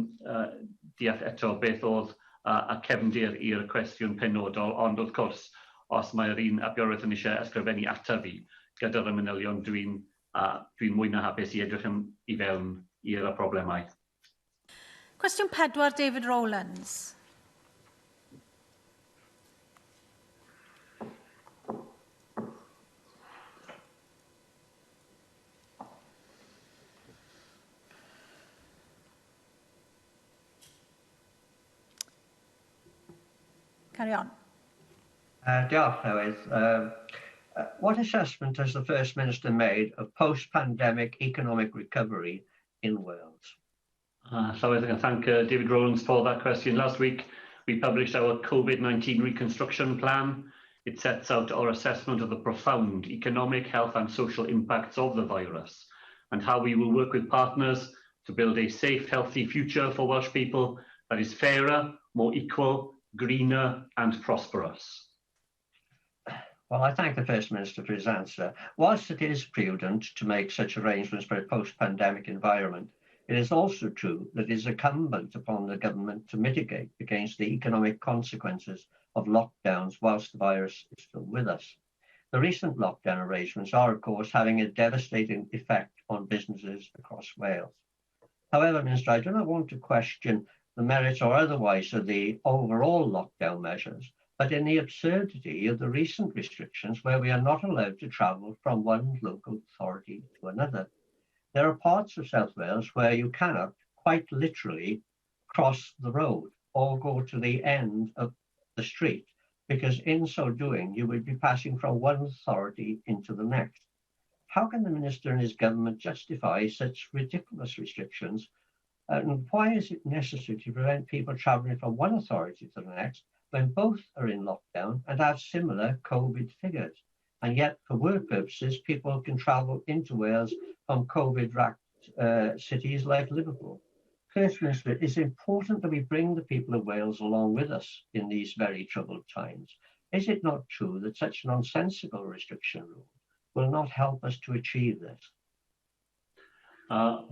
deall eto beth oedd y cefndir i'r cwestiwn penodol, ond wrth gwrs, os mae'r un ap Iorwerth yn eisiau ysgrifennu ata fi gyda'r manylion, dwi'n mwy na hapus i edrych i fewn i'r problemau. Cwestiwn 4, David Rowlands. Carry on. Diolch, Llywydd. What assessment has the First Minister made of post-pandemic economic recovery in Wales? Llywydd, I can thank David Rowlands for that question. Last week, we published our COVID-19 reconstruction plan. It sets out our assessment of the profound economic, health and social impacts of the virus and how we will work with partners to build a safe, healthy future for Welsh people that is fairer, more equal, greener and prosperous. Well, I thank the First Minister for his answer. Whilst it is prudent to make such arrangements for a post-pandemic environment, it is also true that it is incumbent upon the government to mitigate against the economic consequences of lockdowns whilst the virus is still with us. The recent lockdown arrangements are, of course, having a devastating effect on businesses across Wales. However, Minister, I do not want to question the merits or otherwise of the overall lockdown measures, but in the absurdity of the recent restrictions where we are not allowed to travel from one local authority to another. There are parts of South Wales where you cannot quite literally cross the road or go to the end of the street, because in so doing you would be passing from one authority into the next. How can the Minister and his government justify such ridiculous restrictions, and why is it necessary to prevent people travelling from one authority to the next when both are in lockdown and have similar COVID figures? And yet, for work purposes, people can travel into Wales from COVID-racked cities like Liverpool. First Minister, it's important that we bring the people of Wales along with us in these very troubled times. Is it not true that such nonsensical restriction rules will not help us to achieve this? I've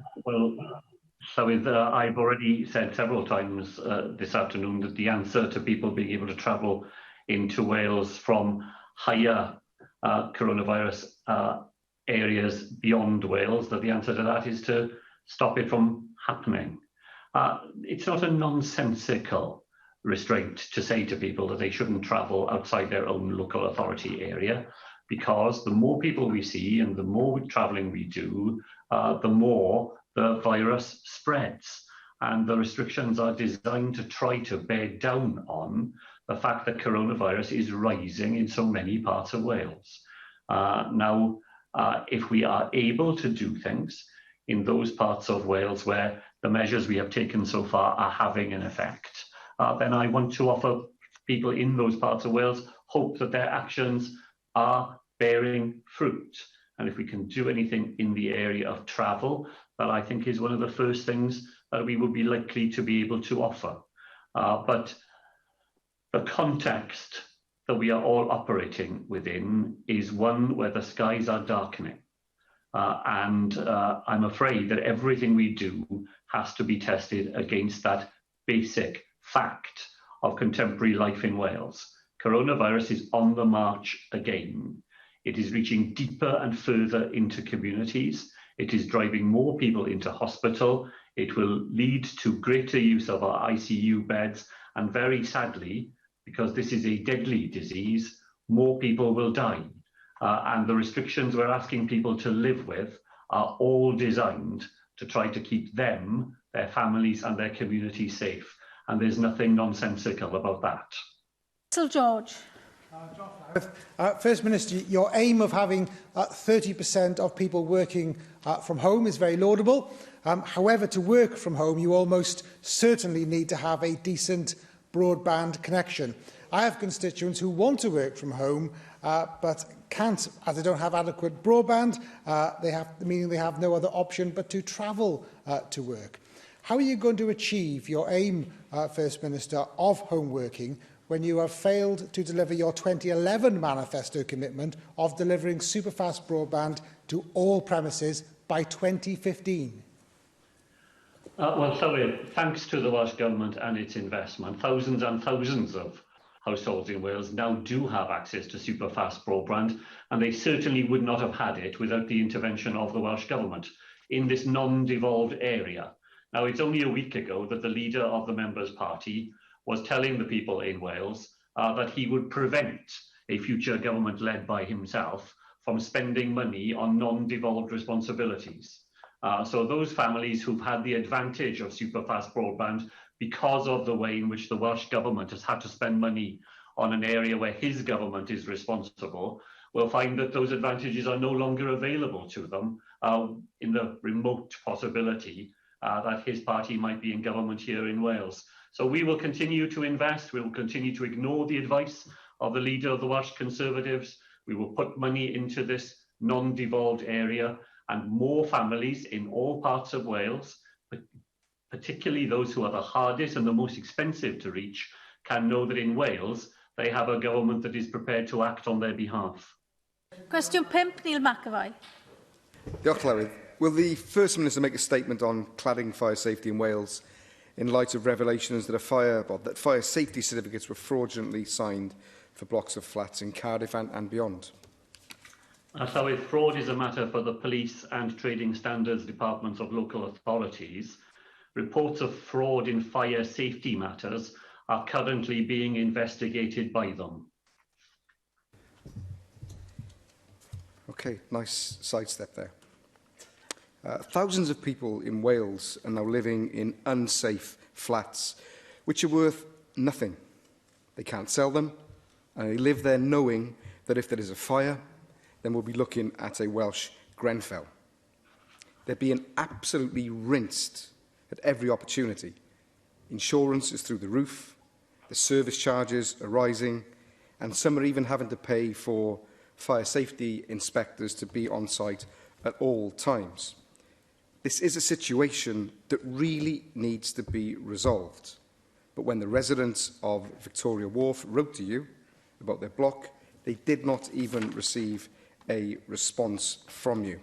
already said several times this afternoon that the answer to people being able to travel into Wales from higher coronavirus areas beyond Wales, that the answer to that is to stop it from happening. It's not a nonsensical restraint to say to people that they shouldn't travel outside their own local authority area, because the more people we see and the more travelling we do, the more the virus spreads. And the restrictions are designed to try to bear down on the fact that coronavirus is rising in so many parts of Wales. Now, if we are able to do things in those parts of Wales where the measures we have taken so far are having an effect, then I want to offer people in those parts of Wales hope that their actions are bearing fruit. And if we can do anything in the area of travel, that I think is one of the first things that we would be likely to be able to offer. But the context that we are all operating within is one where the skies are darkening. And I'm afraid that everything we do has to be tested against that basic fact of contemporary life in Wales. Coronavirus is on the march again. It is reaching deeper and further into communities. It is driving more people into hospital. It will lead to greater use of our ICU beds. And very sadly, because this is a deadly disease, more people will die. And the restrictions we're asking people to live with are all designed to try to keep them, their families and their communities safe. And there's nothing nonsensical about that. Sir George. First Minister, your aim of having 30% of people working from home is very laudable. However, to work from home, you almost certainly need to have a decent broadband connection. I have constituents who want to work from home, but can't, as they don't have adequate broadband, meaning they have no other option but to travel to work. How are you going to achieve your aim, First Minister, of home working when you have failed to deliver your 2011 manifesto commitment of delivering superfast broadband to all premises by 2015? Well, Llywyd, thanks to the Welsh Government and its investment, thousands and thousands of households in Wales now do have access to superfast broadband, and they certainly would not have had it without the intervention of the Welsh Government in this non-devolved area. Now, it's only a week ago that the leader of the Members' Party was telling the people in Wales that he would prevent a future government led by himself from spending money on non-devolved responsibilities. So those families who've had the advantage of superfast broadband because of the way in which the Welsh Government has had to spend money on an area where his government is responsible will find that those advantages are no longer available to them in the remote possibility that his party might be in government here in Wales. So we will continue to invest. We will continue to ignore the advice of the leader of the Welsh Conservatives. We will put money into this non-devolved area, and more families in all parts of Wales, particularly those who are the hardest and the most expensive to reach, can know that in Wales they have a government that is prepared to act on their behalf. Question 5, Neil McAvoy. Diolch, Llywydd. Will the First Minister make a statement on cladding fire safety in Wales in light of revelations that fire safety certificates were fraudulently signed for blocks of flats in Cardiff and beyond? So fraud is a matter for the police and trading standards departments of local authorities. Reports of fraud in fire safety matters are currently being investigated by them. Okay, nice sidestep there. Thousands of people in Wales are now living in unsafe flats, which are worth nothing. They can't sell them, and they live there knowing that if there is a fire, then we'll be looking at a Welsh Grenfell. They're being absolutely rinsed at every opportunity. Insurance is through the roof, the service charges are rising, and some are even having to pay for fire safety inspectors to be on site at all times. This is a situation that really needs to be resolved. But when the residents of Victoria Wharf wrote to you about their block, they did not even receive a response from you.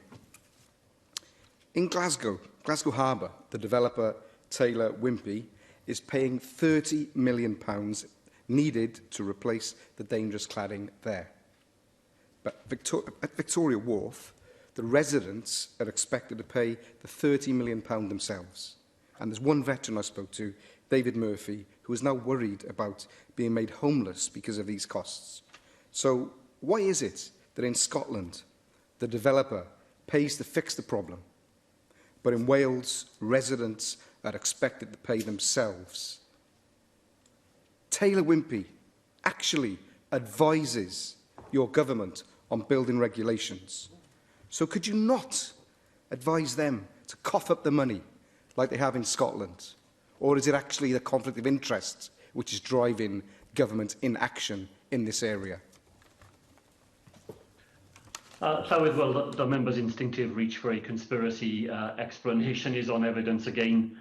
In Glasgow Harbour, the developer Taylor Wimpey is paying £30 million needed to replace the dangerous cladding there. But at Victoria Wharf, the residents are expected to pay the £30 million themselves. And there's one veteran I spoke to, David Murphy, who is now worried about being made homeless because of these costs. So why is it that in Scotland, the developer pays to fix the problem, but in Wales, residents are expected to pay themselves? Taylor Wimpey actually advises your government on building regulations. So could you not advise them to cough up the money like they have in Scotland? Or is it actually the conflict of interest which is driving government inaction in this area? Well, the member's instinctive reach for a conspiracy explanation is on evidence again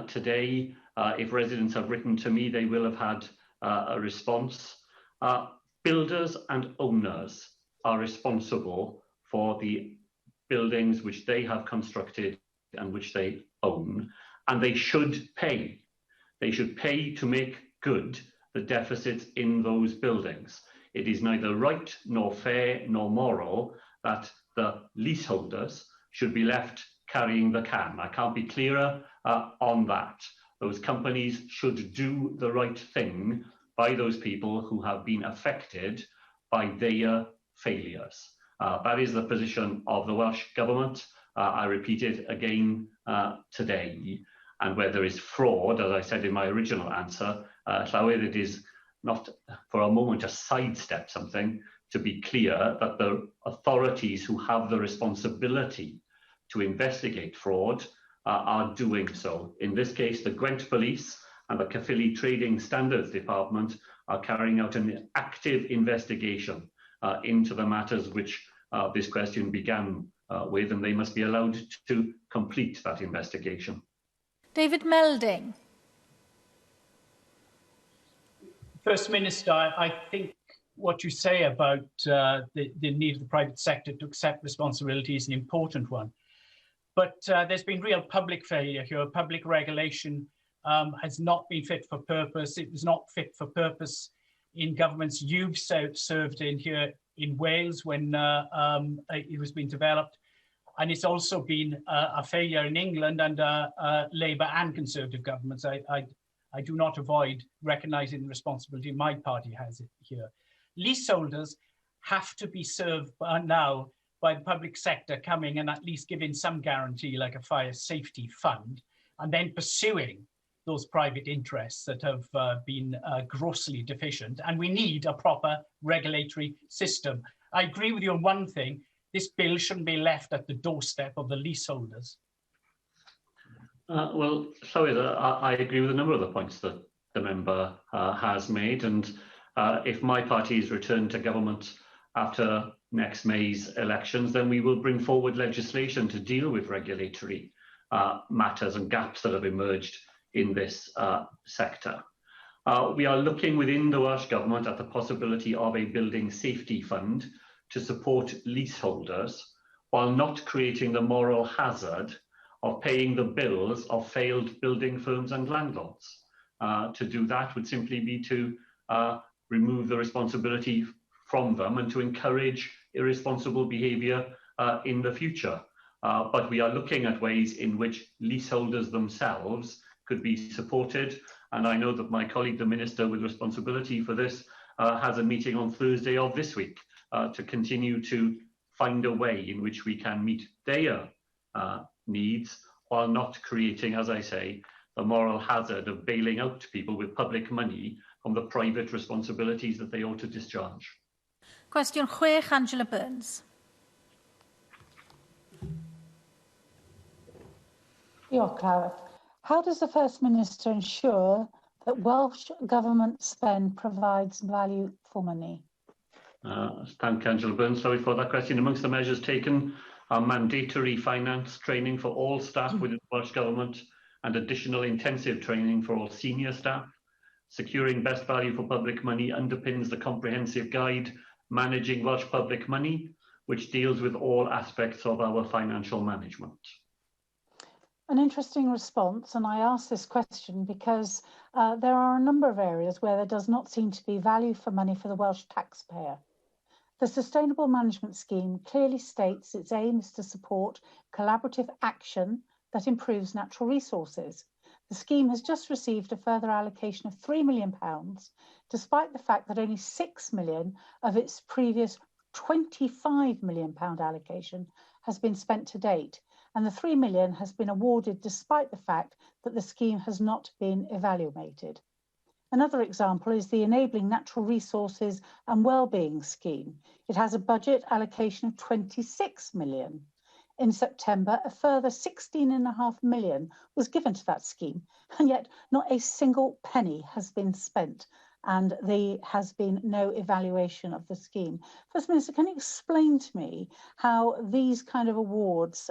today. If residents have written to me, they will have had a response. Builders and owners are responsible for the buildings which they have constructed and which they own, and they should pay. They should pay to make good the deficits in those buildings. It is neither right nor fair nor moral that the leaseholders should be left carrying the can. I can't be clearer on that. Those companies should do the right thing by those people who have been affected by their failures. That is the position of the Welsh Government. I repeat it again today. And where there is fraud, as I said in my original answer, Llywyd, it is not for a moment to sidestep something, to be clear that the authorities who have the responsibility to investigate fraud are doing so. In this case, the Gwent Police and the Caerphilly Trading Standards Department are carrying out an active investigation into the matters which this question began with, and they must be allowed to complete that investigation. David Melding. First Minister, I think what you say about the need of the private sector to accept responsibility is an important one. But there's been real public failure here. Public regulation has not been fit for purpose. It was not fit for purpose in governments you've served in here in Wales when it was being developed. And it's also been a failure in England under Labour and Conservative governments. I do not avoid recognising the responsibility my party has here. Leaseholders have to be served now by the public sector coming and at least giving some guarantee, like a fire safety fund, and then pursuing those private interests that have been grossly deficient. And we need a proper regulatory system. I agree with you on one thing. This bill shouldn't be left at the doorstep of the leaseholders. Well, sorry, I agree with a number of the points that the member has made. And if my party is returned to government after next May's elections, then we will bring forward legislation to deal with regulatory matters and gaps that have emerged in this sector. We are looking within the Welsh Government at the possibility of a building safety fund to support leaseholders while not creating the moral hazard of paying the bills of failed building firms and landlords. To do that would simply be to remove the responsibility from them and to encourage irresponsible behaviour in the future. But we are looking at ways in which leaseholders themselves could be supported. And I know that my colleague, the Minister with responsibility for this, has a meeting on Thursday of this week to continue to find a way in which we can meet their needs while not creating, as I say, the moral hazard of bailing out people with public money from the private responsibilities that they ought to discharge. Cwestiwn 6, Angela Burns. Diolch, Lawrence. How does the First Minister ensure that Welsh Government spend provides value for money? Thank Angela Burns. Sorry for that question. Amongst the measures taken are mandatory finance training for all staff within the Welsh Government and additional intensive training for all senior staff. Securing best value for public money underpins the comprehensive guide Managing Welsh Public Money, which deals with all aspects of our financial management. An interesting response, and I ask this question because there are a number of areas where there does not seem to be value for money for the Welsh taxpayer. The Sustainable Management Scheme clearly states its aim is to support collaborative action that improves natural resources. The scheme has just received a further allocation of £3 million, despite the fact that only £6 million of its previous £25 million allocation has been spent to date, and the £3 million has been awarded despite the fact that the scheme has not been evaluated. Another example is the Enabling Natural Resources and Wellbeing Scheme. It has a budget allocation of £26 million. In September, a further £16.5 million was given to that scheme, and yet not a single penny has been spent, and there has been no evaluation of the scheme. First Minister, can you explain to me how these kind of awards,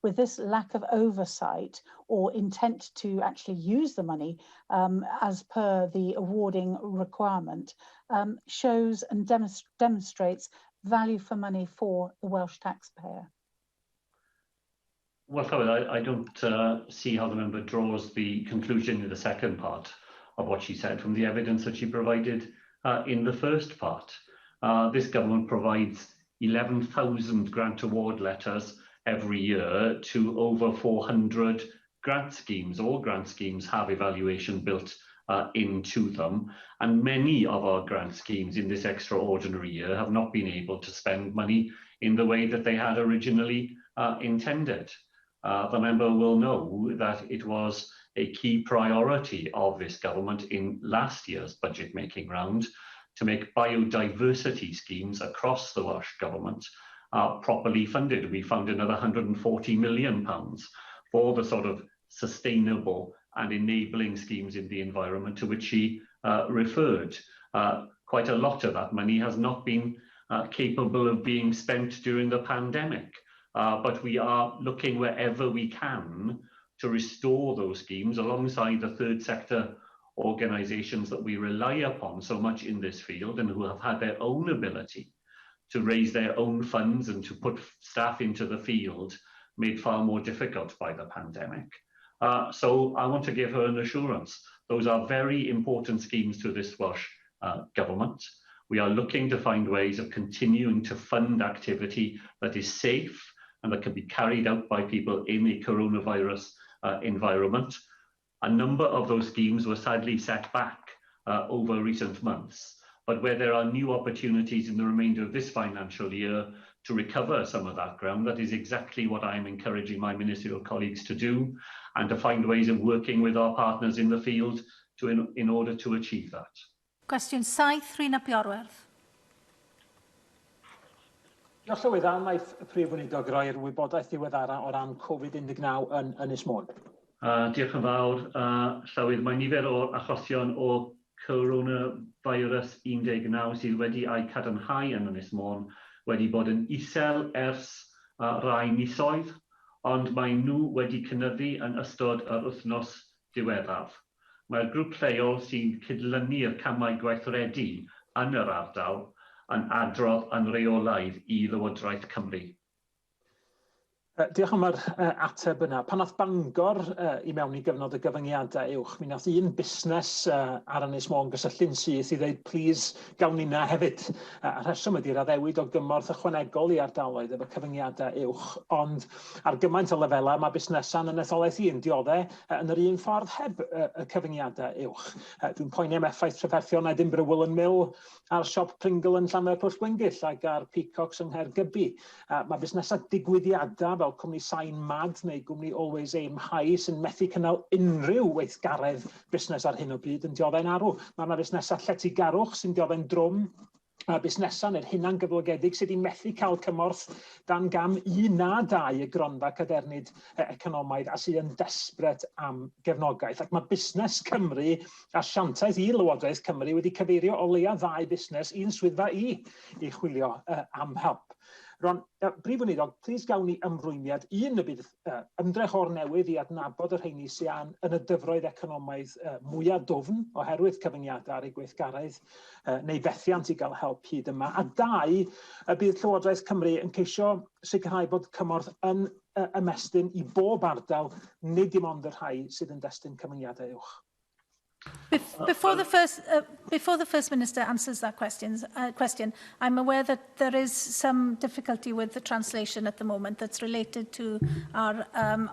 with this lack of oversight or intent to actually use the money as per the awarding requirement, shows and demonstrates value for money for the Welsh taxpayer? Well, Llywyd, I don't see how the member draws the conclusion in the second part of what she said from the evidence that she provided in the first part. This government provides 11,000 grant award letters every year to over 400 grant schemes. All grant schemes have evaluation built into them, and many of our grant schemes in this extraordinary year have not been able to spend money in the way that they had originally intended. The member will know that it was a key priority of this government in last year's budget making round to make biodiversity schemes across the Welsh Government properly funded. We found another £140 million for the sort of sustainable and enabling schemes in the environment to which she referred. Quite a lot of that money has not been capable of being spent during the pandemic, but we are looking wherever we can to restore those schemes alongside the third sector organisations that we rely upon so much in this field and who have had their own ability to raise their own funds and to put staff into the field made far more difficult by the pandemic. So I want to give her an assurance. Those are very important schemes to this Welsh Government. We are looking to find ways of continuing to fund activity that is safe and that can be carried out by people in a coronavirus environment. A number of those schemes were sadly set back over recent months, but where there are new opportunities in the remainder of this financial year to recover some of that ground, that is exactly what I am encouraging my ministerial colleagues to do, and to find ways of working with our partners in the field in order to achieve that. Cwestiwn 7, Rhina Piorwerth. Diolch Llywydd, a wnaeth y Prif Weinidog roi'r wybodaeth diweddara o ran Covid-19 yn Ynys Môn. Diolch yn fawr, Llywydd. Mae nifer o achosion o coronavirus 19 sydd wedi eu cadarnhau yn Ynys Môn wedi bod yn isel ers rai misoedd, ond mae nhw wedi cynyddu yn ystod yr wythnos diwethaf. Mae'r grŵp lleol sy'n cydlynu'r camau gweithredu yn yr ardal yn adrodd yn reolaidd I Llywodraeth Cymru. Diolch am yr ateb yna. Pan nath Bangor I mewn I gyfnod y gyfyngiadau uwch, mi nath un busnes ar Ynys Môn gysylltu'n syth I ddeud, plis gawn ni'na hefyd. A rheswm ydy'r addewid o gymorth ychwanegol I ardaloedd efo cyfyngiadau uwch, ond ar gymaint o lefelau mae busnesa'n yn etholaeth I yn dioddau yn yr un ffordd heb y cyfyngiadau uwch. Dwi'n poeni am effaith trafferthion Edinburgh Woolen Mill a'r siop Pringle yn Llanfair Pwll Gwyngyll ac ar Peacocks yng Nghaergybi. Mae busnesau digwyddiadau fel cwmni Sain Mad neu gwmni Always Aim High sy'n methu cynnal unrhyw weithgaredd busnes ar hyn o bryd yn dioddau'n arw. Mae yna busnesau lletygarwch sy'n dioddau'n drwm, a busnesau neu'r hunan gyflogedig sydd wedi methu cael cymorth dan gam 1 na 2 y gronfa cadernid economaidd a sydd yn desbryd am gefnogaeth. Ac mae Busnes Cymru a siantaeth I Lywodraeth Cymru wedi cyfeirio o leia 2 busnes, un swyddfa I chwilio am help. Ron, Prif Weinidog, plis gawn ni ymrwymiad. Un y bydd ymdrech o'r newydd I adnabod yr rheini sy'n yn y dyfroedd economaidd mwyaf dwfn oherwydd cyfyngiadau ar ei gweithgaredd neu fethiant I gael help hyd yma. A 2, y bydd Llywodraeth Cymru yn ceisio sicrhau bod cymorth yn ymestyn I bob ardal, nid dim ond y rhai sydd yn destyn cyfyngiadau uwch. Before the First Minister answers that question, I'm aware that there is some difficulty with the translation at the moment that's related to our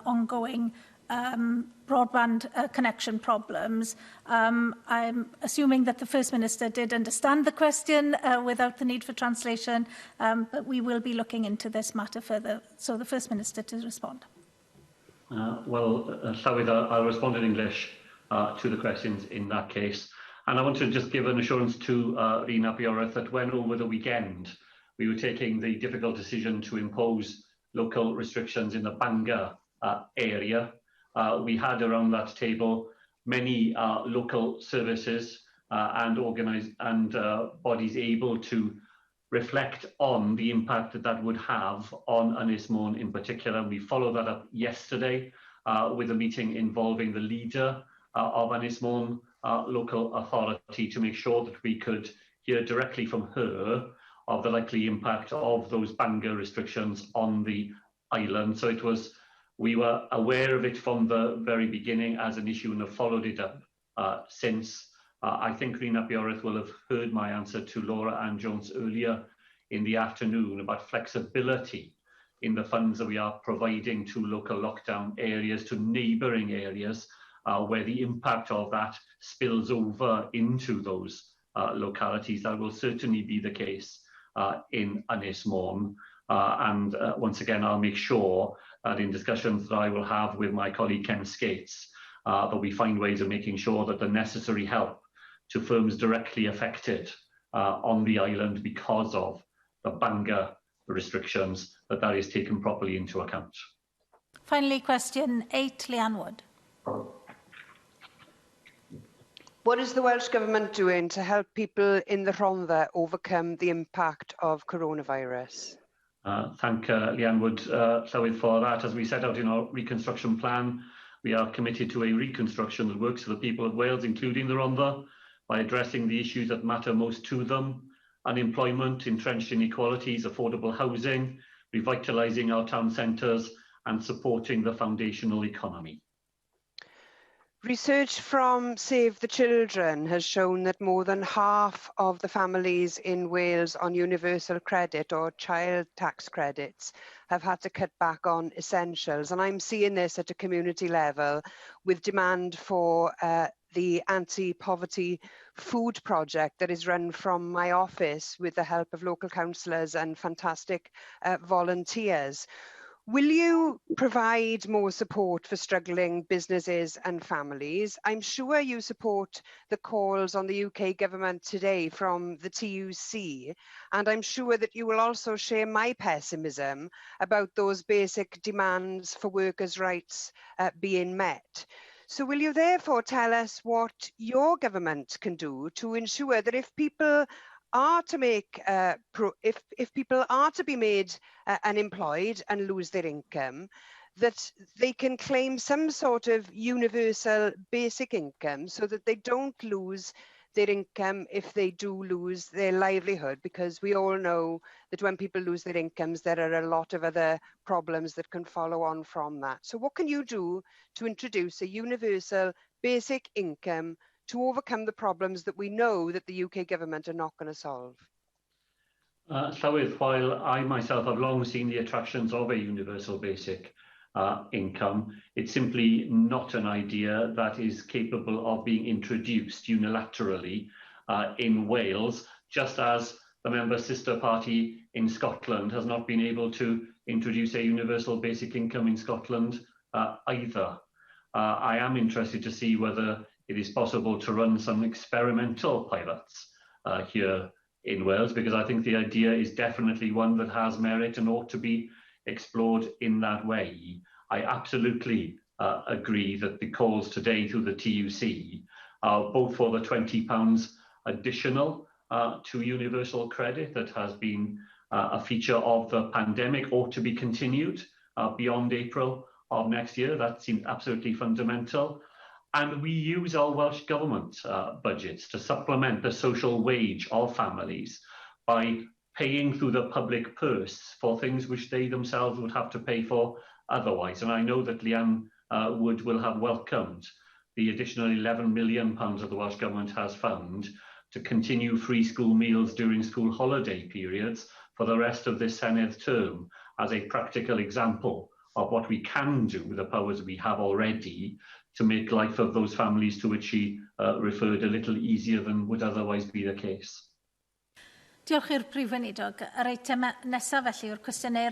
ongoing broadband connection problems. I'm assuming that the First Minister did understand the question without the need for translation, but we will be looking into this matter further. So the First Minister to respond. Llywyd, I'll respond in English to the questions in that case. And I want to just give an assurance to Rhina Piorwerth that when over the weekend we were taking the difficult decision to impose local restrictions in the Bangor area, we had around that table many local services and bodies able to reflect on the impact that would have on Ynys Môn in particular. We followed that up yesterday with a meeting involving the leader of Ynys Môn local authority to make sure that we could hear directly from her of the likely impact of those Bangor restrictions on the island. So it was We were aware of it from the very beginning as an issue and have followed it up since. I think Rhina Bioreth will have heard my answer to Laura Ann Jones earlier in the afternoon about flexibility in the funds that we are providing to local lockdown areas, to neighbouring areas, where the impact of that spills over into those localities. That will certainly be the case in Ynys Môn. And once again, I'll make sure that in discussions that I will have with my colleague Ken Skates, that we find ways of making sure that the necessary help to firms directly affected on the island because of the Bangor restrictions, that is taken properly into account. Finally, question 8, Leanne Wood. What is the Welsh Government doing to help people in the Rhondda overcome the impact of coronavirus? Thank Leanne Wood, Llywydd, for that. As we set out in our reconstruction plan, we are committed to a reconstruction that works for the people of Wales, including the Rhondda, by addressing the issues that matter most to them: unemployment, entrenched inequalities, affordable housing, revitalising our town centres, and supporting the foundational economy. Research from Save the Children has shown that more than half of the families in Wales on universal credit or child tax credits have had to cut back on essentials. And I'm seeing this at a community level with demand for the anti-poverty food project that is run from my office with the help of local councillors and fantastic volunteers. Will you provide more support for struggling businesses and families? I'm sure you support the calls on the UK government today from the TUC, and I'm sure that you will also share my pessimism about those basic demands for workers' rights being met. So will you therefore tell us what your government can do to ensure that if people are to make if people are to be made unemployed and lose their income, that they can claim some sort of universal basic income so that they don't lose their income if they do lose their livelihood, because we all know that when people lose their incomes, there are a lot of other problems that can follow on from that. So what can you do to introduce a universal basic income to overcome the problems that we know that the UK government are not going to solve? Llywydd, while I myself have long seen the attractions of a universal basic income, it's simply not an idea that is capable of being introduced unilaterally in Wales, just as the member sister party in Scotland has not been able to introduce a universal basic income in Scotland either. I am interested to see whether it is possible to run some experimental pilots here in Wales, because I think the idea is definitely one that has merit and ought to be explored in that way. I absolutely agree that the calls today through the TUC, both for the £20 additional to universal credit that has been a feature of the pandemic, ought to be continued beyond April of next year. That seems absolutely fundamental. And we use our Welsh Government budgets to supplement the social wage of families by paying through the public purse for things which they themselves would have to pay for otherwise. And I know that Leanne Wood will have welcomed the additional £11 million that the Welsh Government has found to continue free school meals during school holiday periods for the rest of this Senedd term, as a practical example of what we can do with the powers we have already to make life of those families to which she referred a little easier than would otherwise be the case. Diolch i'r Prif Weinidog. Yr eitem nesaf felly yw'r cwestiynau